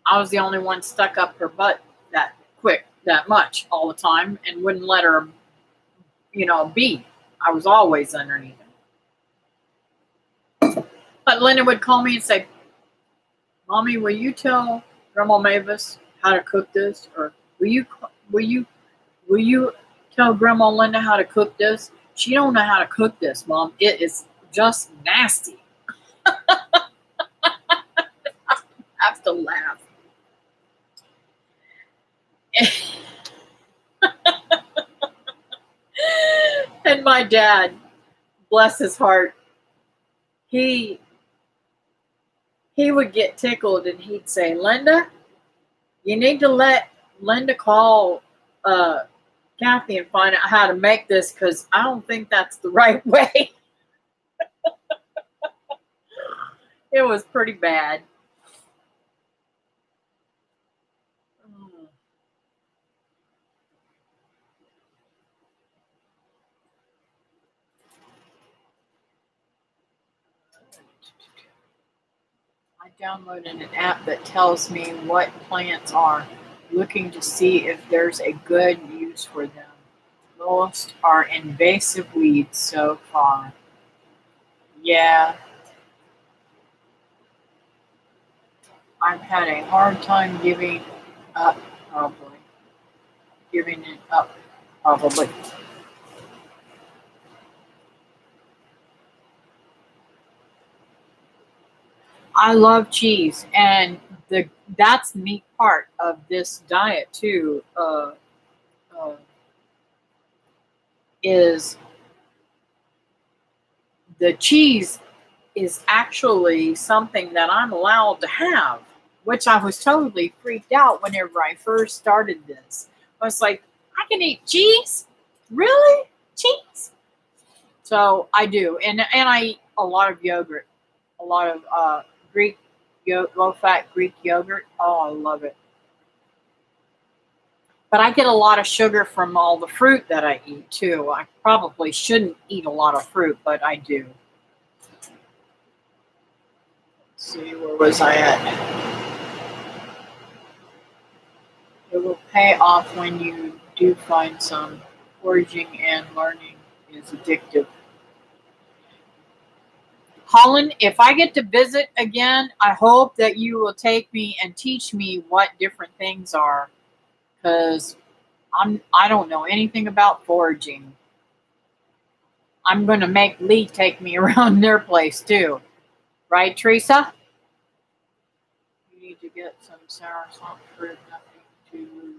I was the only one stuck up her butt that quick, that much all the time, and wouldn't let her, be. I was always underneath her. But Linda would call me and say, "Mommy, will you tell Grandma Mavis how to cook this?" Or will you will you tell Grandma Linda how to cook this? She don't know how to cook this, Mom. It is just nasty. I have to laugh. And my dad, bless his heart, he he would get tickled and he'd say, "Linda, you need to let Linda call uh, Kathy and find out how to make this because I don't think that's the right way." It was pretty bad. Mm. I downloaded an app that tells me what plants are, looking to see if there's a good use for them. Most are invasive weeds so far. Yeah, I've had a hard time up, probably. Giving it up, probably. I love cheese, and the that's the neat part of this diet too. Uh, is the cheese is actually something that I'm allowed to have, which I was totally freaked out whenever I first started this. I was like, I can eat cheese? Really? Cheese? So I do. And I eat a lot of yogurt, a lot of Greek, low fat Greek yogurt. Oh, I love it. But I get a lot of sugar from all the fruit that I eat too. I probably shouldn't eat a lot of fruit, but I do. Let's see, where was I at? It will pay off when you do find some. Foraging and learning is addictive. Holland, if I get to visit again, I hope that you will take me and teach me what different things are, because I don't know anything about foraging. I'm going to make Lee take me around their place too, right, Teresa? You need to get some sour salt fruit, nothing to lose.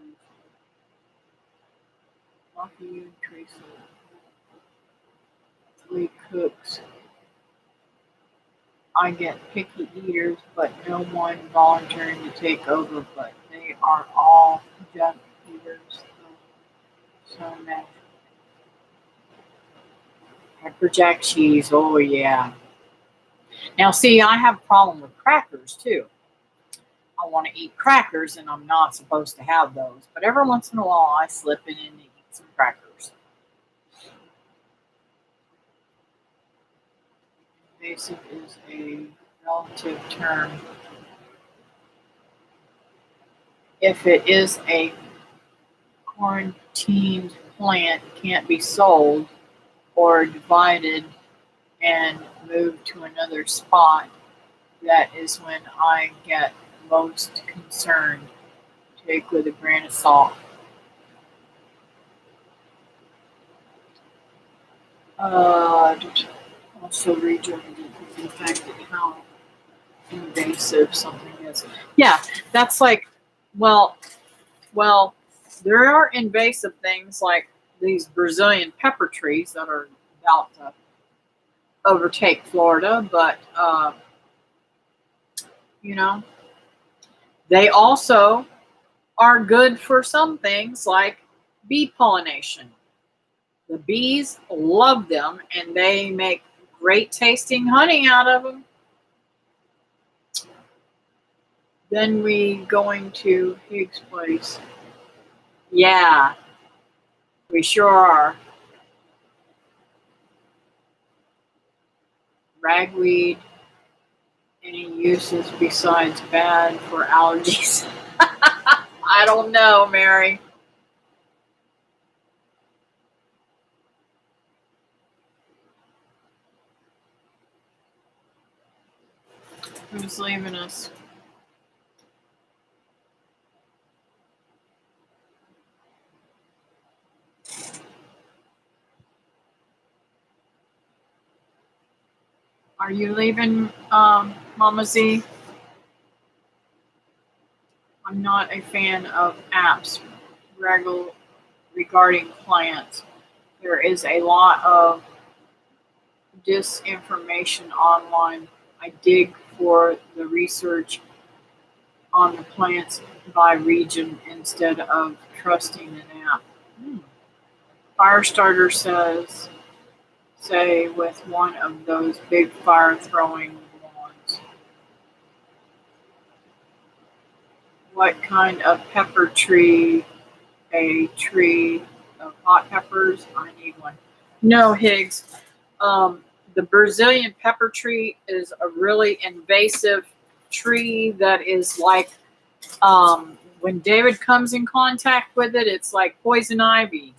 Lucky you, Teresa. Lee cooks. I get picky eaters, but no one volunteering to take over, but they are all junk eaters. So many. Pepper jack cheese, oh yeah. Now see, I have a problem with crackers too. I want to eat crackers and I'm not supposed to have those. But every once in a while I slip in and eat some crackers. Invasive is a relative term. If it is a quarantined plant, can't be sold or divided and moved to another spot, that is when I get most concerned. Take with a grain of salt. Uh, So region impacted how invasive something is. Yeah, that's like, well, well, there are invasive things like these Brazilian pepper trees that are about to overtake Florida, but you know, they also are good for some things like bee pollination. The bees love them and they make great tasting honey out of them. Then we going to Higgs Place. Yeah, we sure are. Ragweed, any uses besides bad for allergies? I don't know, Mary. Who's leaving us? Are you leaving, Mama Z? I'm not a fan of apps regarding plants. There is a lot of disinformation online. I dig for the research on the plants by region instead of trusting an app. Firestarter says, say, with one of those big fire throwing ones. What kind of pepper tree? A tree of hot peppers? I need one. No, Higgs. The Brazilian pepper tree is a really invasive tree that is like, when David comes in contact with it, it's like poison ivy.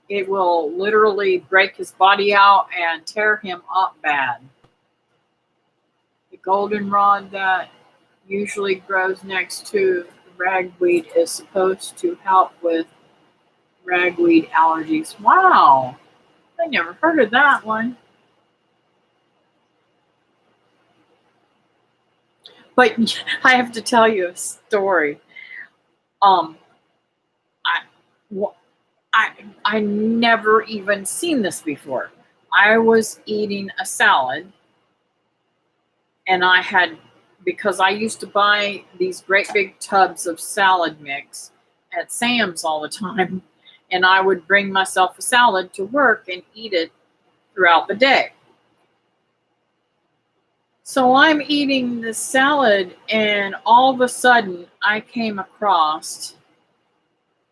It will literally break his body out and tear him up bad. The goldenrod that usually grows next to ragweed is supposed to help with ragweed allergies. Wow, I never heard of that one. But I have to tell you a story. Um, I, I, I never even seen this before. I was eating a salad, and I had, because I used to buy these great big tubs of salad mix at Sam's all the time, and I would bring myself a salad to work and eat it throughout the day. So I'm eating this salad, and all of a sudden, I came across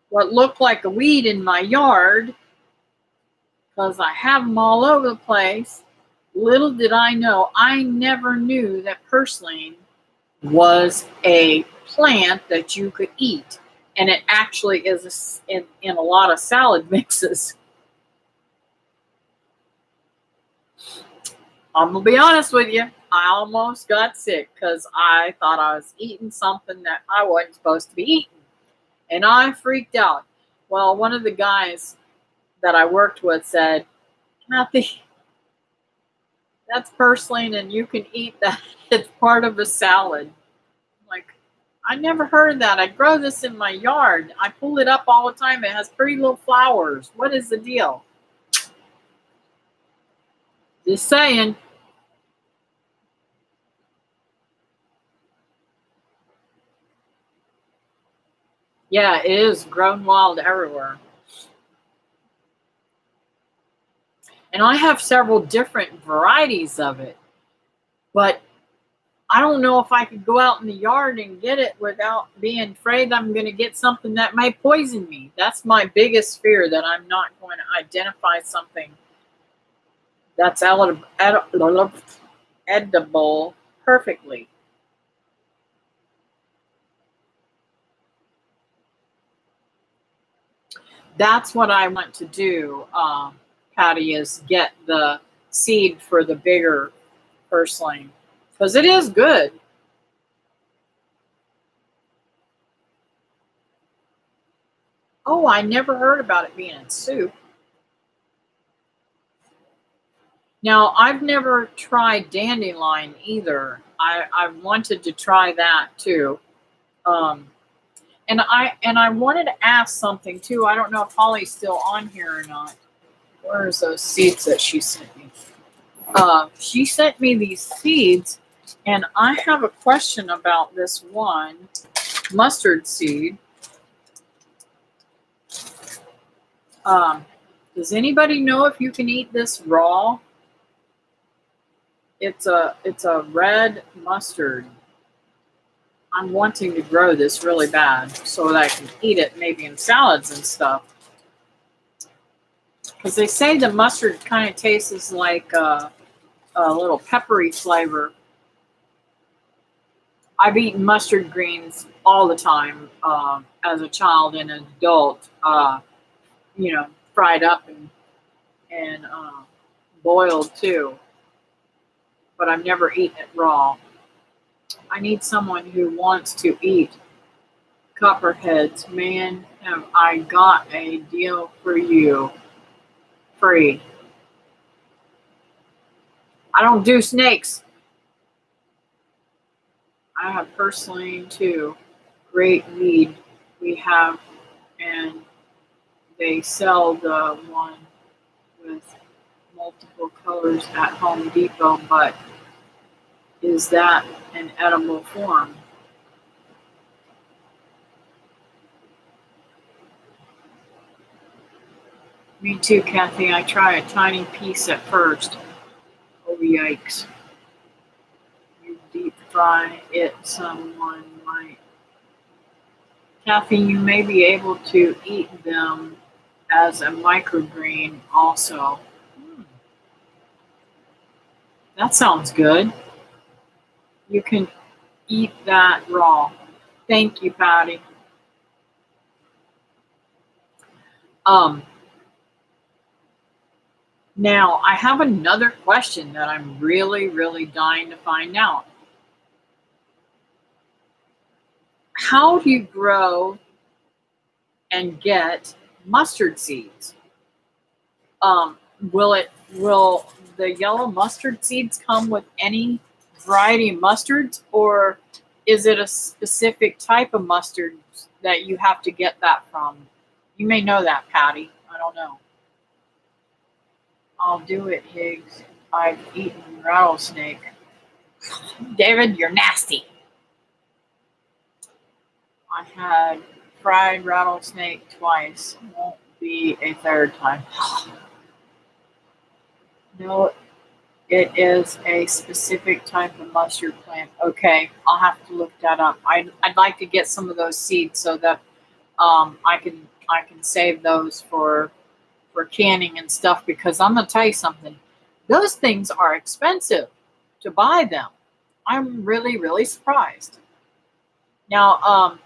what looked like a weed in my yard because I have them all over the place. Little did I know, I never knew that purslane was a plant that you could eat. And it actually is in a lot of salad mixes. I'm going to be honest with you. I almost got sick because I thought I was eating something that I wasn't supposed to be eating. And I freaked out. Well, one of the guys that I worked with said, Kathy, that's purslane and you can eat that. It's part of a salad. Like, I never heard of that. I grow this in my yard. I pull it up all the time. It has pretty little flowers. What is the deal? Just saying. Yeah, it is grown wild everywhere. And I have several different varieties of it. But I don't know if I could go out in the yard and get it without being afraid I'm going to get something that might poison me. That's my biggest fear, that I'm not going to identify something that's edible perfectly. That's what I want to do, Patty, is get the seed for the bigger purslane because it is good. Oh, I never heard about it being in soup. Now, I've never tried dandelion either. I wanted to try that too. Um, and I wanted to ask something too. I don't know if Holly's still on here or not. Where's those seeds that she sent me? She sent me these seeds, and I have a question about this one mustard seed. Um, does anybody know if you can eat this raw? It's a red mustard. I'm wanting to grow this really bad so that I can eat it maybe in salads and stuff. Because they say the mustard kind of tastes like a little peppery flavor. I've eaten mustard greens all the time as a child and an adult. Fried up and boiled too. But I've never eaten it raw. I need someone who wants to eat copperheads. Man, have I got a deal for you. Free. I don't do snakes. I have purslane too. Great weed we have, and they sell the one with multiple colors at Home Depot, but is that an edible form? Me too, Kathy. I try a tiny piece at first. Oh, yikes. You deep fry it, someone might. Kathy, you may be able to eat them as a microgreen also. Hmm, that sounds good. You can eat that raw. Thank you, Patty. Um, Now, I have another question that I'm really, really dying to find out. How do you grow and get mustard seeds? Um, will the yellow mustard seeds come with any variety of mustards, or is it a specific type of mustard that you have to get that from? You may know that, Patty. I don't know. I'll do it, Higgs. I've eaten rattlesnake. David, you're nasty. I had fried rattlesnake twice. Won't be a third time. No, it is a specific type of mustard plant. Okay, I'll have to look that up. I'd like to get some of those seeds so that I can save those for canning and stuff, because I'm gonna tell you something. Those things are expensive to buy them. I'm really, really surprised. Now,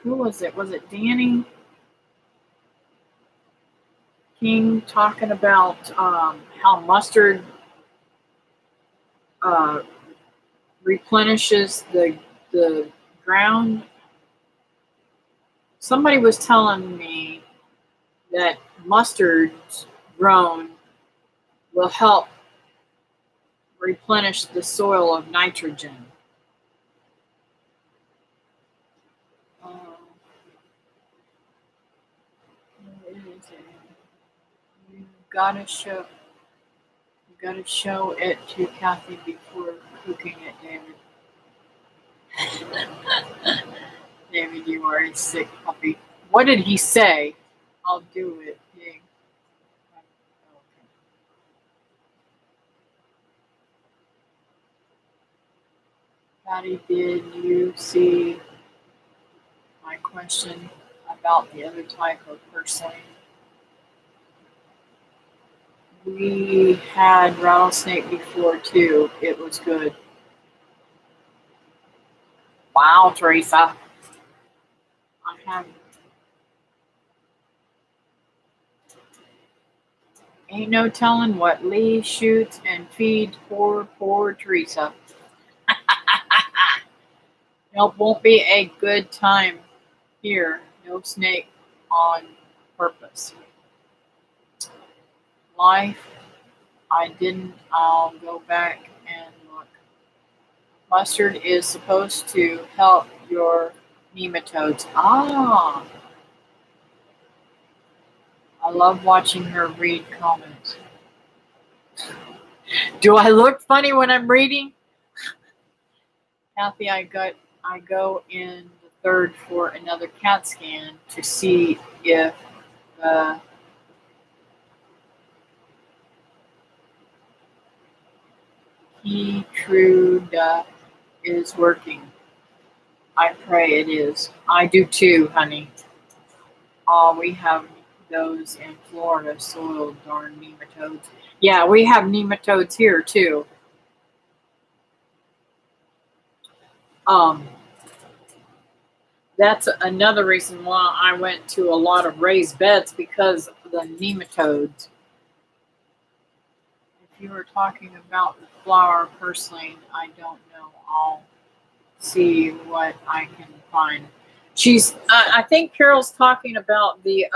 who was it? Was it Danny King talking about how mustard uh, replenishes the ground? Somebody was telling me that mustards grown will help replenish the soil of nitrogen. Um, you gotta show you gotta show it to Kathy before cooking it, David. David, you are a sick puppy. What did he say? I'll do it. Pig. Patty, did you see my question about the other type of purslane? We had rattlesnake before too. It was good. Wow, Teresa. I have ain't no telling what Lee shoots and feeds poor Teresa. Nope, won't be a good time here. No snake on purpose. life. I didn't. I'll go back and look. Mustard is supposed to help your nematodes. Ah, I love watching her read comments. Do I look funny when I'm reading? Kathy, I go in the third for another CAT scan to see if the Keytruda is working. I pray it is. I do too, honey. We have those in Florida soil, darn nematodes. Yeah, we have nematodes here too. That's another reason why I went to a lot of raised beds, because of the nematodes. If you were talking about the flower purslane, I don't know. I'll see what I can find. I think Carol's talking about the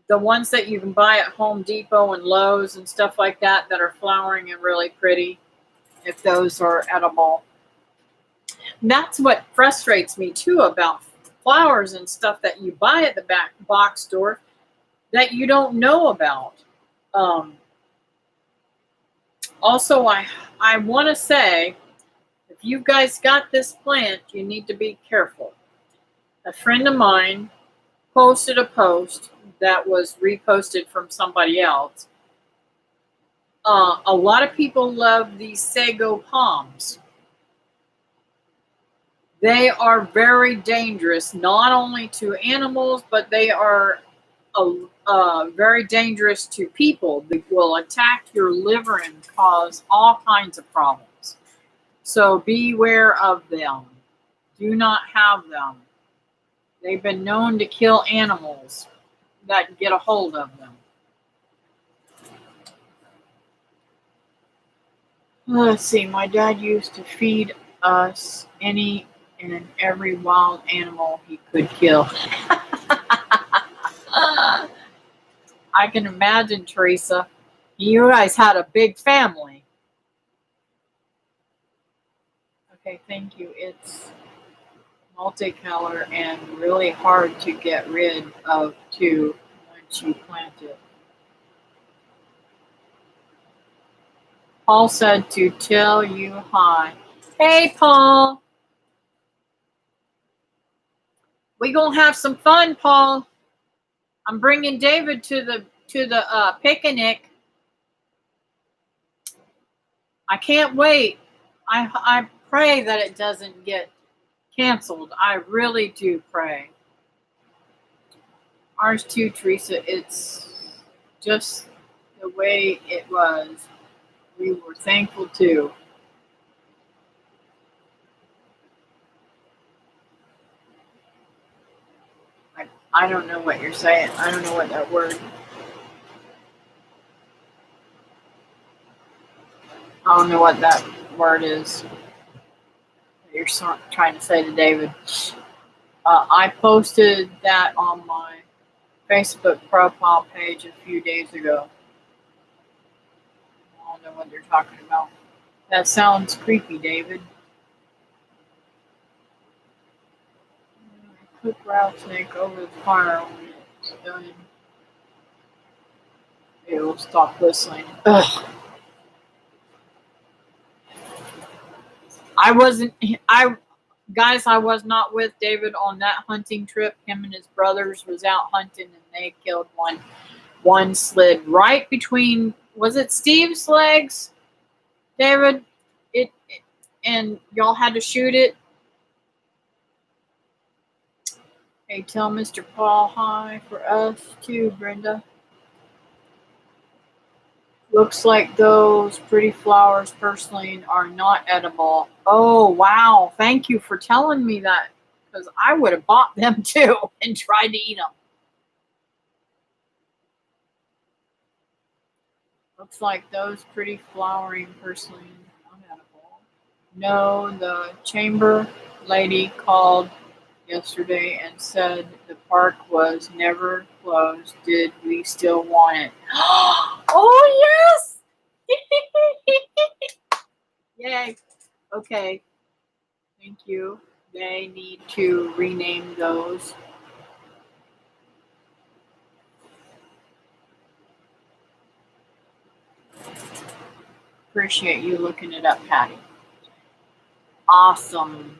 ones that you can buy at Home Depot and Lowe's and stuff like that are flowering and really pretty, if those are edible. And that's what frustrates me too about flowers and stuff that you buy at the box store that you don't know about. Also, I want to say, if you guys got this plant, you need to be careful. A friend of mine posted a post that was reposted from somebody else. A lot of people love these sago palms. They are very dangerous, not only to animals, but they are very dangerous to people. They will attack your liver and cause all kinds of problems. So beware of them. Do not have them. They've been known to kill animals that get a hold of them. Let's see, my dad used to feed us any and every wild animal he could kill. I can imagine, Teresa. You guys had a big family. Okay, thank you. It's multicolor and really hard to get rid of too once you plant it. Paul said to tell you hi. Hey, Paul. We gonna have some fun, Paul. I'm bringing David to the picnic. I can't wait. I pray that it doesn't get canceled. I really do pray. Ours too, Teresa. It's just the way it was. We were thankful too. I don't know what you're saying. I don't know what that word. I don't know what that word is that you're trying to say to David. I posted that on my Facebook profile page a few days ago. I don't know what they're talking about. That sounds creepy, David. Cook rattlesnake over the fire when it's done. It will stop whistling. Ugh. I was not with David on that hunting trip. Him and his brothers was out hunting, and they killed one. One slid right between, was it Steve's legs, David? And y'all had to shoot it. Hey, tell Mr. Paul hi for us too, Brenda. Looks like those pretty flowers, purslane, are not edible. Oh, wow. Thank you for telling me that, because I would have bought them too and tried to eat them. Looks like those pretty flowering purslane unedible. No, the chamber lady called yesterday and said the park was never closed. Did we still want it? Oh, yes! Yay. Okay. Thank you. They need to rename those. Appreciate you looking it up, Patty. Awesome.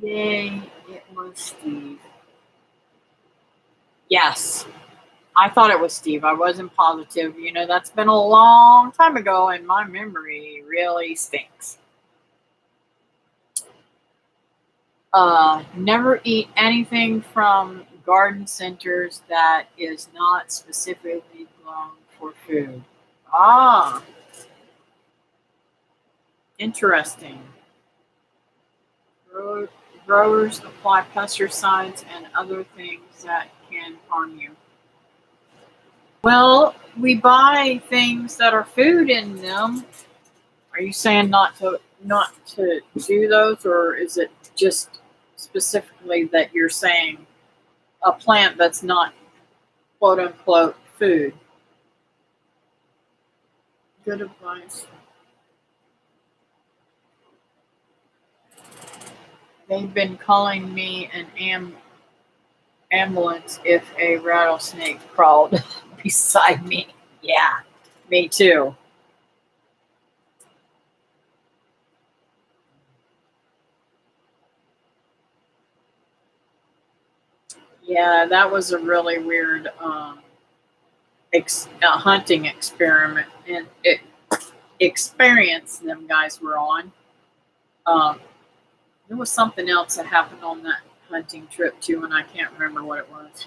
Yay. It was Steve. Yes. I thought it was Steve. I wasn't positive. You know, that's been a long time ago, and my memory really stinks. Never eat anything from garden centers that is not specifically grown for food. Ah, interesting. Grow- Growers apply pesticides and other things that can harm you. Well, we buy things that are food in them. Are you saying not to do those, or is it just specifically that you're saying a plant that's not quote unquote food? Good advice. They've been calling me an ambulance if a rattlesnake crawled beside me. Yeah, me too. Yeah, that was a really weird hunting experiment and experience them guys were on. Um, there was something else that happened on that hunting trip too, and I can't remember what it was.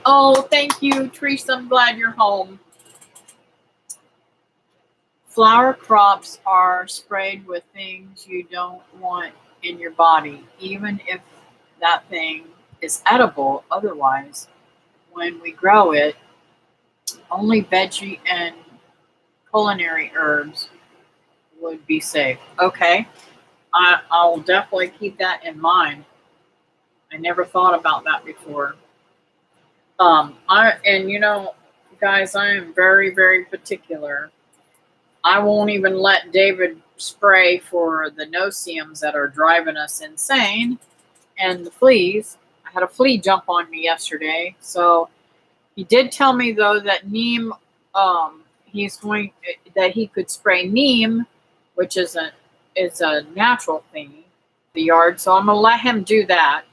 Oh, thank you, Teresa. I'm glad you're home. Flower crops are sprayed with things you don't want in your body, even if that thing is edible. Otherwise, when we grow it, only veggie and culinary herbs would be safe. Okay, I'll definitely keep that in mind. I never thought about that before. Guys, I am very, very particular. I won't even let David spray for the no-see-ums that are driving us insane and the fleas. I had a flea jump on me yesterday. So he did tell me though that neem, he's going that he could spray neem, which is a natural thing, the yard. So I'm gonna let him do that.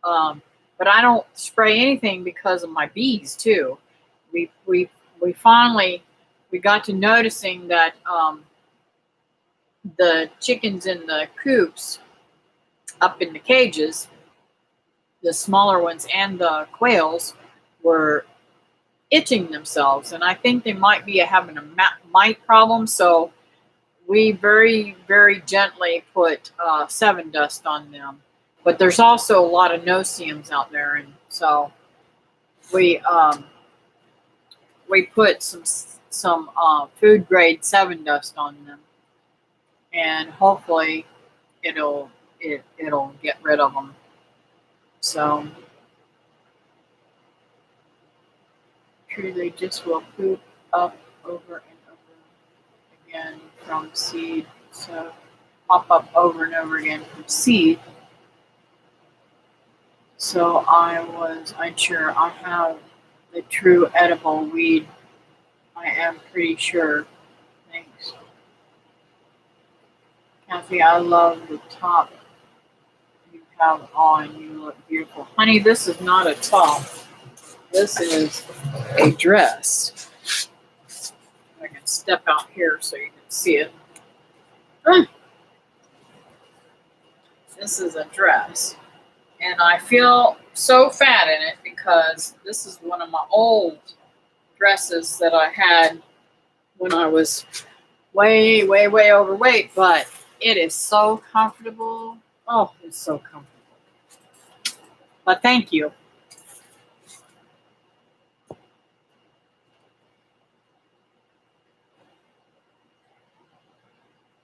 Um, but I don't spray anything because of my bees too. We we we finally we got to noticing that the chickens in the coops up in the cages, the smaller ones and the quails, were itching themselves, and I think they might be having a mite problem. So we very, very gently put Seven Dust on them. But there's also a lot of no-see-ums out there, and so we we put some food grade Seven Dust on them, and hopefully it'll get rid of them. So true, they just will poop up over and over again from seed. So pop up over and over again from seed. So I was unsure. I have the true edible weed. I am pretty sure. Thanks, Kathy. I love the top you have on. You look beautiful, honey. This is not a top. This is a dress. I can step out here so you can see it. This is a dress. And I feel so fat in it because this is one of my old dresses that I had when I was way, way, way overweight, but it is so comfortable. Oh, it's so comfortable. But thank you.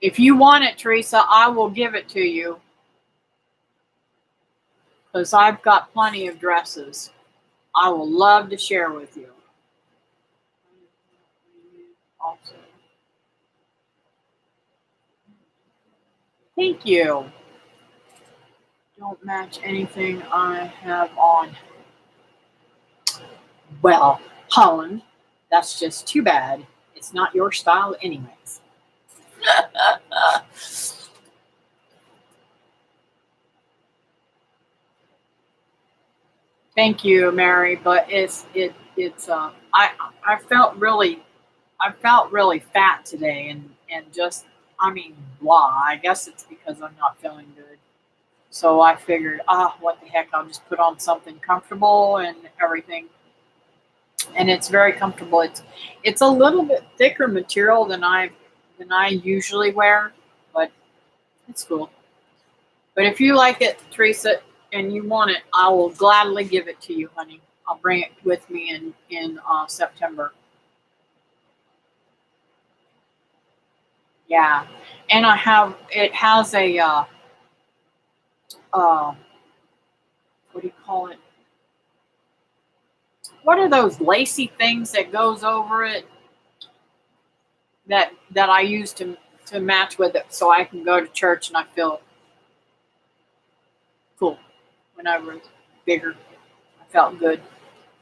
If you want it, Teresa, I will give it to you because I've got plenty of dresses. I will love to share with you. Also, thank you. Don't match anything I have on. Well, Holland, that's just too bad. It's not your style, anyways. Thank you, Mary. But I felt really fat today, and just, I mean, blah. I guess it's because I'm not feeling good. So I figured, what the heck? I'll just put on something comfortable and everything. And it's very comfortable. It's a little bit thicker material than I usually wear, but it's cool. But if you like it, Teresa, and you want it, I will gladly give it to you, honey. I'll bring it with me in September. Yeah, and it has a uh, what do you call it? What are those lacy things that goes over it that I use to match with it, so I can go to church and I feel cool. When I was bigger, I felt good.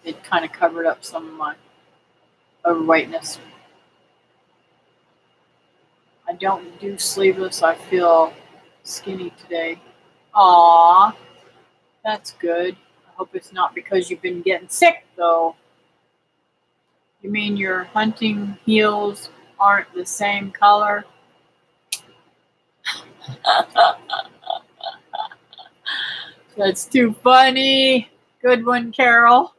It kind of covered up some of my overweightness. I don't do sleeveless. I feel skinny today. Aw, that's good. I hope it's not because you've been getting sick, though. You mean your hunting heels aren't the same color? That's too funny. Good one, Carol.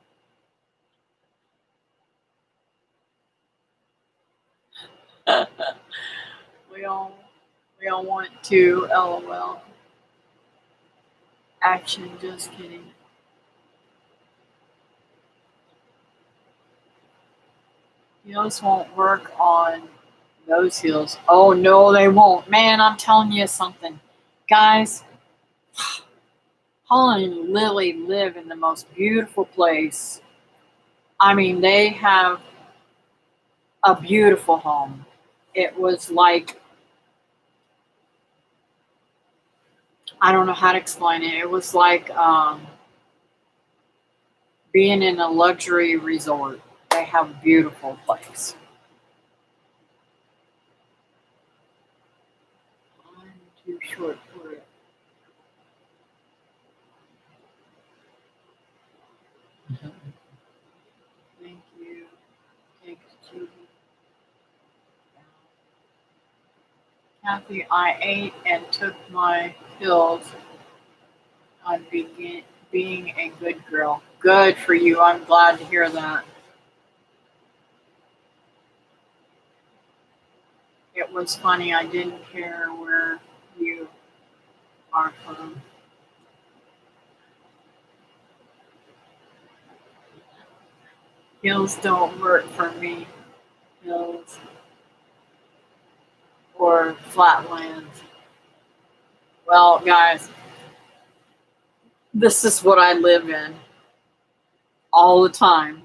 we all we all want to. LOL. Action. Just kidding. Heels won't work on those heels. Oh no, they won't. Man, I'm telling you something, guys. Holland and Lily live in the most beautiful place. I mean, they have a beautiful home. It was like, I don't know how to explain it. It was like being in a luxury resort. They have a beautiful place. I'm too short for it. Thank you. Thanks, Judy. Kathy, I ate and took my pills on being a good girl. Good for you. I'm glad to hear that. It was funny. I didn't care where you are from. Hills don't work for me. Hills or flatlands. Well, guys, this is what I live in all the time.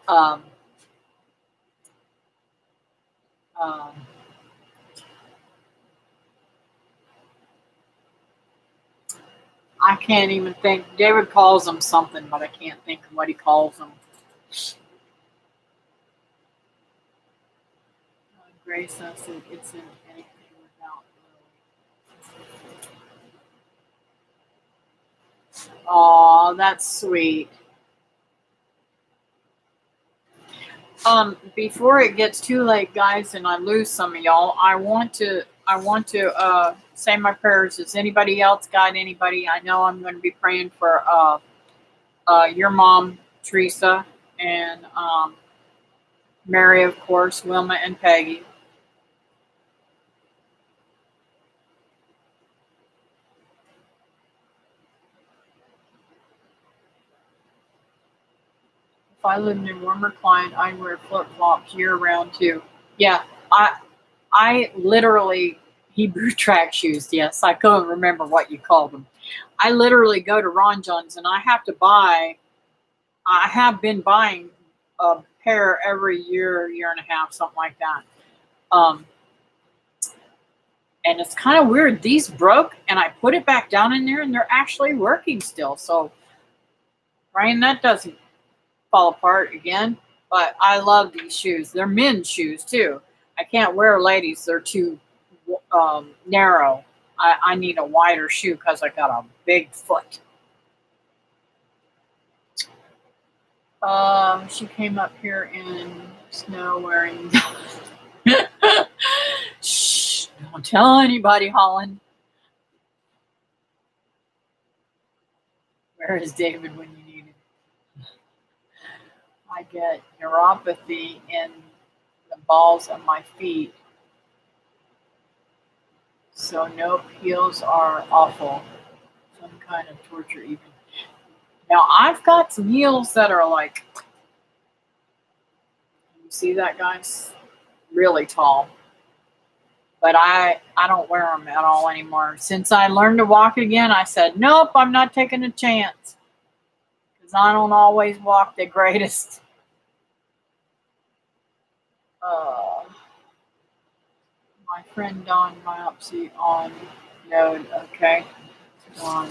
Um, um, I can't even think. David calls them something, but I can't think of what he calls them. Grace says it isn't anything without Lily. Aw, that's sweet. Before it gets too late, guys, and I lose some of y'all, I want to say my prayers. Does anybody else got anybody? I know I'm going to be praying for your mom, Teresa, and Mary, of course, Wilma, and Peggy. If I lived in warmer climate, I'd wear flip flops year round too. Yeah, I literally Hebrew track shoes. Yes, I couldn't remember what you called them. I literally go to Ron John's and I have to buy. I have been buying a pair every year, year and a half, something like that. Um, and it's kind of weird. These broke, and I put it back down in there, and they're actually working still. So, Ryan, that doesn't fall apart again. But I love these shoes. They're men's shoes too. I can't wear ladies; they're too narrow. I need a wider shoe because I got a big foot. She came up here in snow wearing. Shh! Don't tell anybody, Holland. Where is David when you need him? I get neuropathy in the balls of my feet, so no heels are awful. Some kind of torture, even. Now I've got some heels that are like, you see that, guys? Really tall. But I don't wear them at all anymore. Since I learned to walk again, I said, nope, I'm not taking a chance. Because I don't always walk the greatest. My friend Don biopsy on node. Okay. Don.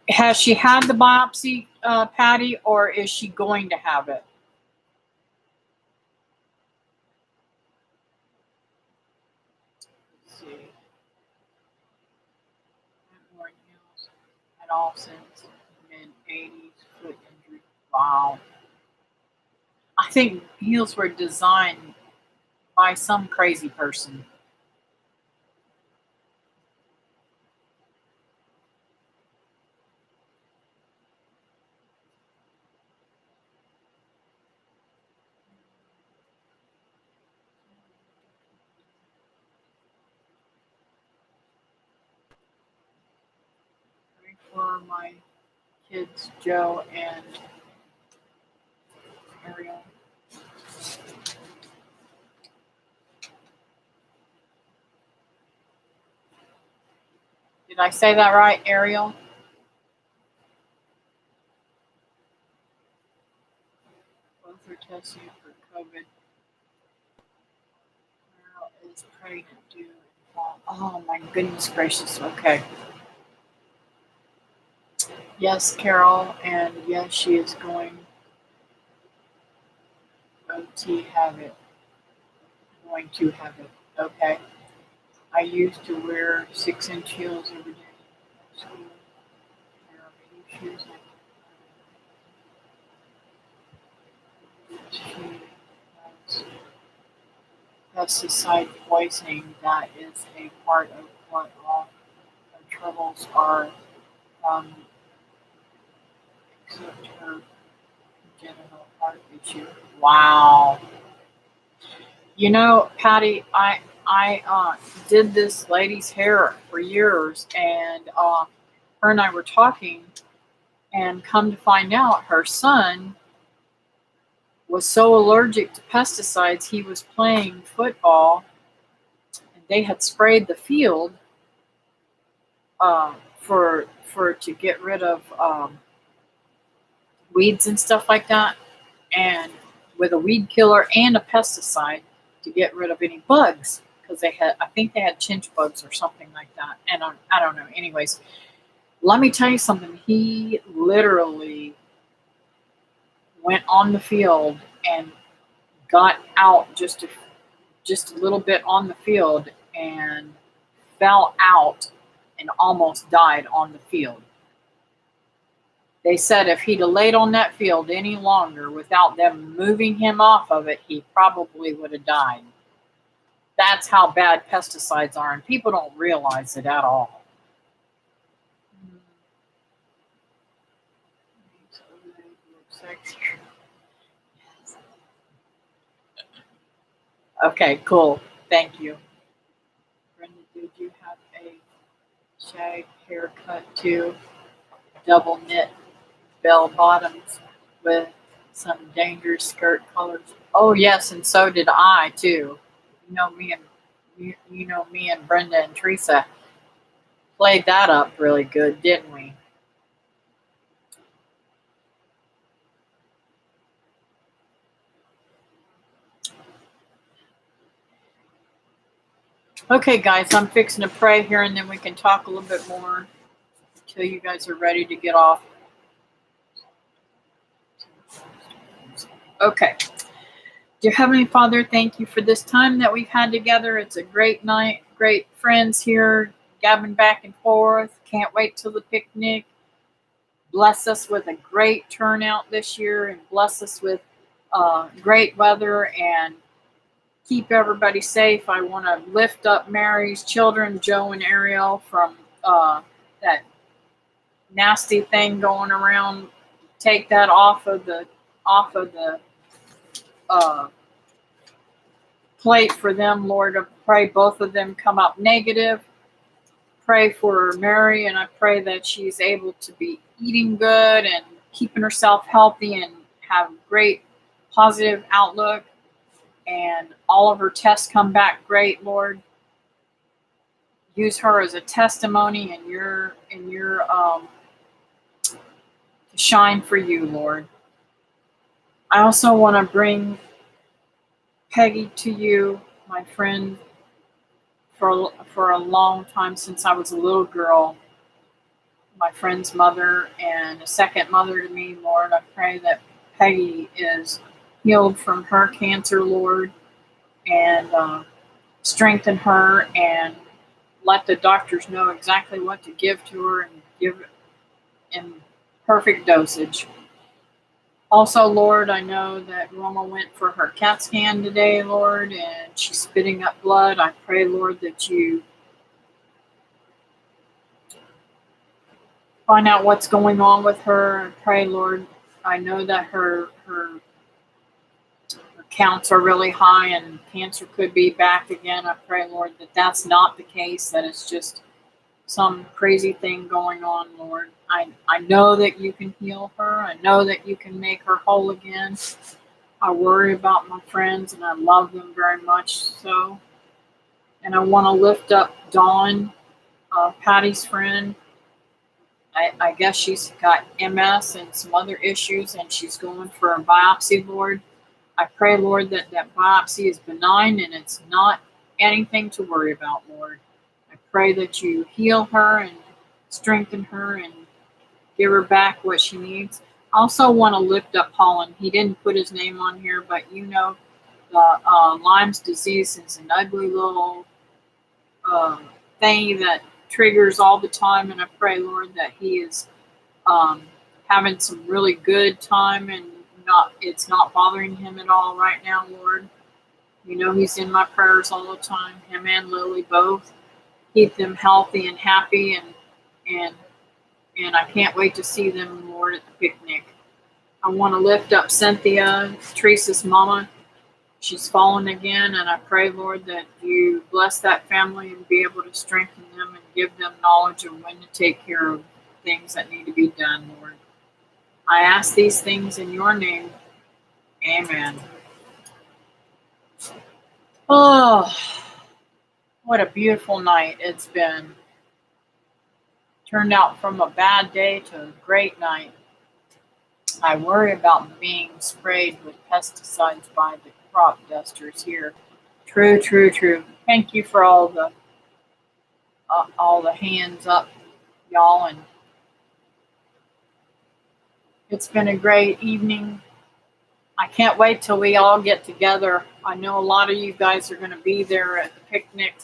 Has she had the biopsy, Patty, or is she going to have it? Let's see. Haven't worn heels at all since mid-80s. Foot injury. Wow. I think heels were designed by some crazy person. Pray for my kids, Joe and Ariel. Did I say that right, Ariel? Both are testing for COVID. Carol is pregnant due in fall. Oh my goodness gracious. Okay. Yes, Carol, and yes, she is going have it. Going to have it. Okay. I used to wear 6-inch heels every day. So there are many shoes she has pesticide poisoning. That is a part of what all her troubles are, except her congenital heart issue. Wow. You know, Patty, I did this lady's hair for years, and her and I were talking, and come to find out, her son was so allergic to pesticides. He was playing football, and they had sprayed the field for to get rid of weeds and stuff like that, and with a weed killer and a pesticide to get rid of any bugs, because I think they had chinch bugs or something like that, and I don't know. Anyways, let me tell you something. He literally went on the field and got out just a little bit on the field and fell out and almost died on the field. They said if he'd have laid on that field any longer without them moving him off of it, he probably would have died. That's how bad pesticides are, and people don't realize it at all. Okay, cool. Thank you. Brenda, did you have a shag haircut too? Double knit bell bottoms with some dangerous skirt colors. Oh yes, and so did I too. You know me and Brenda and Teresa played that up really good, didn't we? Okay, guys, I'm fixing to pray here, and then we can talk a little bit more until you guys are ready to get off. Okay. Dear Heavenly Father, thank you for this time that we've had together. It's a great night, great friends here, gabbing back and forth. Can't wait till the picnic. Bless us with a great turnout this year, and bless us with great weather, and keep everybody safe. I want to lift up Mary's children, Joe and Ariel, from that nasty thing going around. Take that off of the uh, plate for them, Lord. I pray both of them come up negative. Pray for Mary, and I pray that she's able to be eating good and keeping herself healthy and have great positive outlook, and all of her tests come back great, Lord. Use her as a testimony in your to shine for you, Lord. I also want to bring Peggy to you, my friend, for a long time, since I was a little girl. My friend's mother and a second mother to me, Lord. I pray that Peggy is healed from her cancer, Lord, and strengthen her, and let the doctors know exactly what to give to her, and give it in perfect dosage. Also, Lord, I know that Roma went for her CAT scan today, Lord, and she's spitting up blood. I pray, Lord, that you find out what's going on with her. I pray, Lord, I know that her counts are really high and cancer could be back again. I pray, Lord, that that's not the case, that it's just some crazy thing going on, Lord. I know that you can heal her. I know that you can make her whole again. I worry about my friends, and I love them very much so. And I want to lift up Dawn, Patty's friend. I guess she's got MS and some other issues, and she's going for a biopsy, Lord. I pray, Lord, that that biopsy is benign and it's not anything to worry about, Lord. I pray that you heal her and strengthen her and give her back what she needs. I also want to lift up Holland. He didn't put his name on here, but you know, the Lyme's disease is an ugly little thing that triggers all the time, and I pray, Lord, that he is having some really good time, and it's not bothering him at all right now, Lord. You know he's in my prayers all the time, him and Lily both. Keep them healthy and happy, and I can't wait to see them, Lord, at the picnic. I want to lift up Cynthia, Teresa's mama. She's fallen again, and I pray, Lord, that you bless that family and be able to strengthen them and give them knowledge of when to take care of things that need to be done, Lord. I ask these things in your name. Amen. Oh, what a beautiful night it's been. Turned out from a bad day to a great night. I worry about being sprayed with pesticides by the crop dusters here. True, true, true. Thank you for all the hands up, y'all, and it's been a great evening. I can't wait till we all get together. I know a lot of you guys are going to be there at the picnic.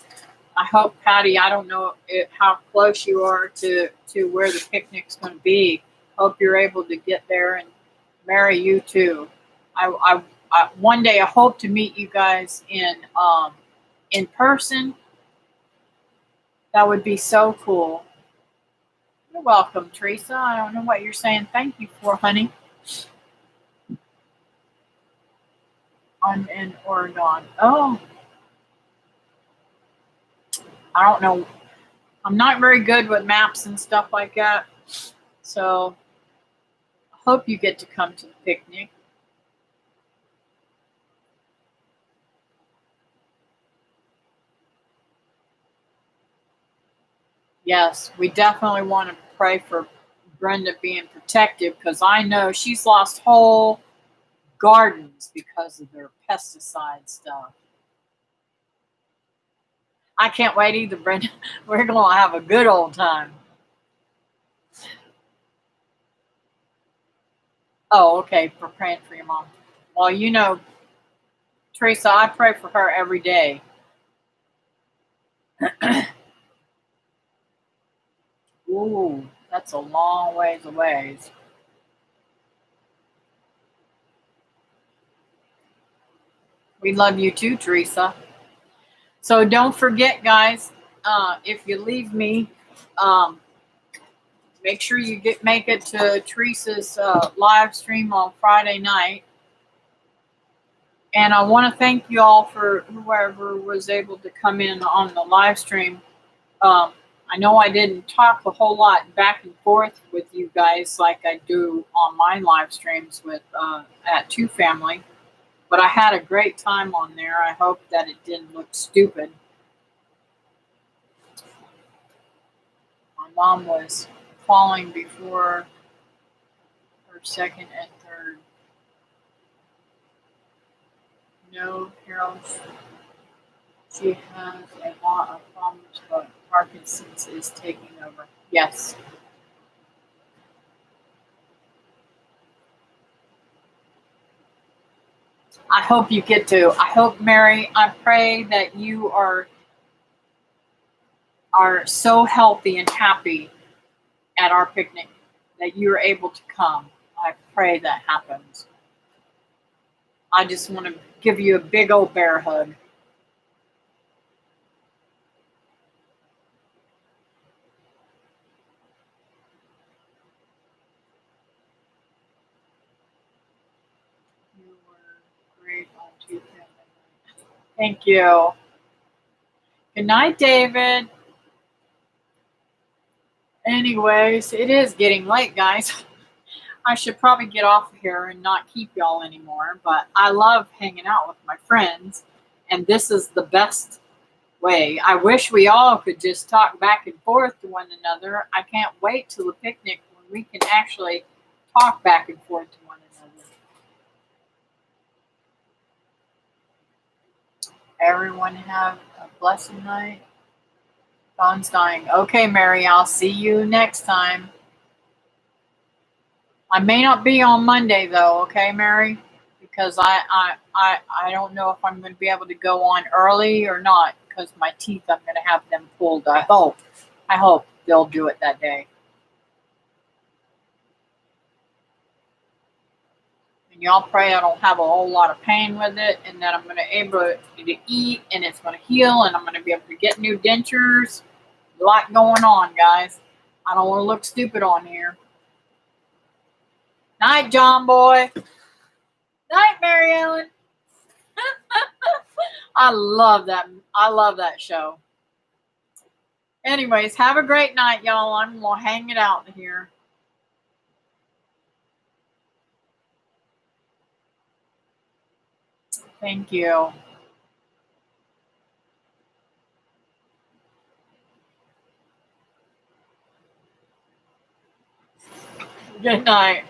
I hope, Patty, I don't know how close you are to where the picnic's going to be. Hope you're able to get there, and Mary, you too. I one day I hope to meet you guys in in person. That would be so cool. You're welcome, Teresa. I don't know what you're saying thank you for, honey. I'm in Oregon. Oh, I don't know. I'm not very good with maps and stuff like that. So I hope you get to come to the picnic. Yes, we definitely want to pray for Brenda being protected because I know she's lost whole gardens because of their pesticide stuff. I can't wait either, Brenda. We're going to have a good old time. Oh, okay, for praying for your mom. Well, you know, Teresa, I pray for her every day. Ooh, that's a long ways away. We love you too, Teresa. So don't forget, guys, if you leave me, um, make sure you make it to Teresa's live stream on Friday night. And I want to thank you all for whoever was able to come in on the live stream. I know I didn't talk a whole lot back and forth with you guys like I do on my live streams with at Two Family, but I had a great time on there. I hope that it didn't look stupid. My mom was falling before her second and third. No, Carol, she has a lot of problems, but Parkinson's is taking over. Yes. I hope you get to. I hope, Mary, I pray that you are so healthy and happy at our picnic that you're able to come. I pray that happens. I just want to give you a big old bear hug. You were great on Tuesday. Thank you. Good night, David. Anyways, it is getting late, guys. I should probably get off of here and not keep y'all anymore, but I love hanging out with my friends, and this is the best way. I wish we all could just talk back and forth to one another. I can't wait till the picnic when we can actually talk back and forth to one another. Everyone have a blessed night. Phone's dying. Okay, Mary, I'll see you next time. I may not be on Monday though, okay, Mary? Because I don't know if I'm going to be able to go on early or not because my teeth, I'm going to have them pulled. I hope they'll do it that day. And y'all pray I don't have a whole lot of pain with it and that I'm going to be able to eat and it's going to heal and I'm going to be able to get new dentures. A lot going on, guys. I don't want to look stupid on here. Night, John Boy. Night, Mary Ellen. I love that. I love that show. Anyways, have a great night, y'all. I'm going to hang it out here. Thank you. Good night.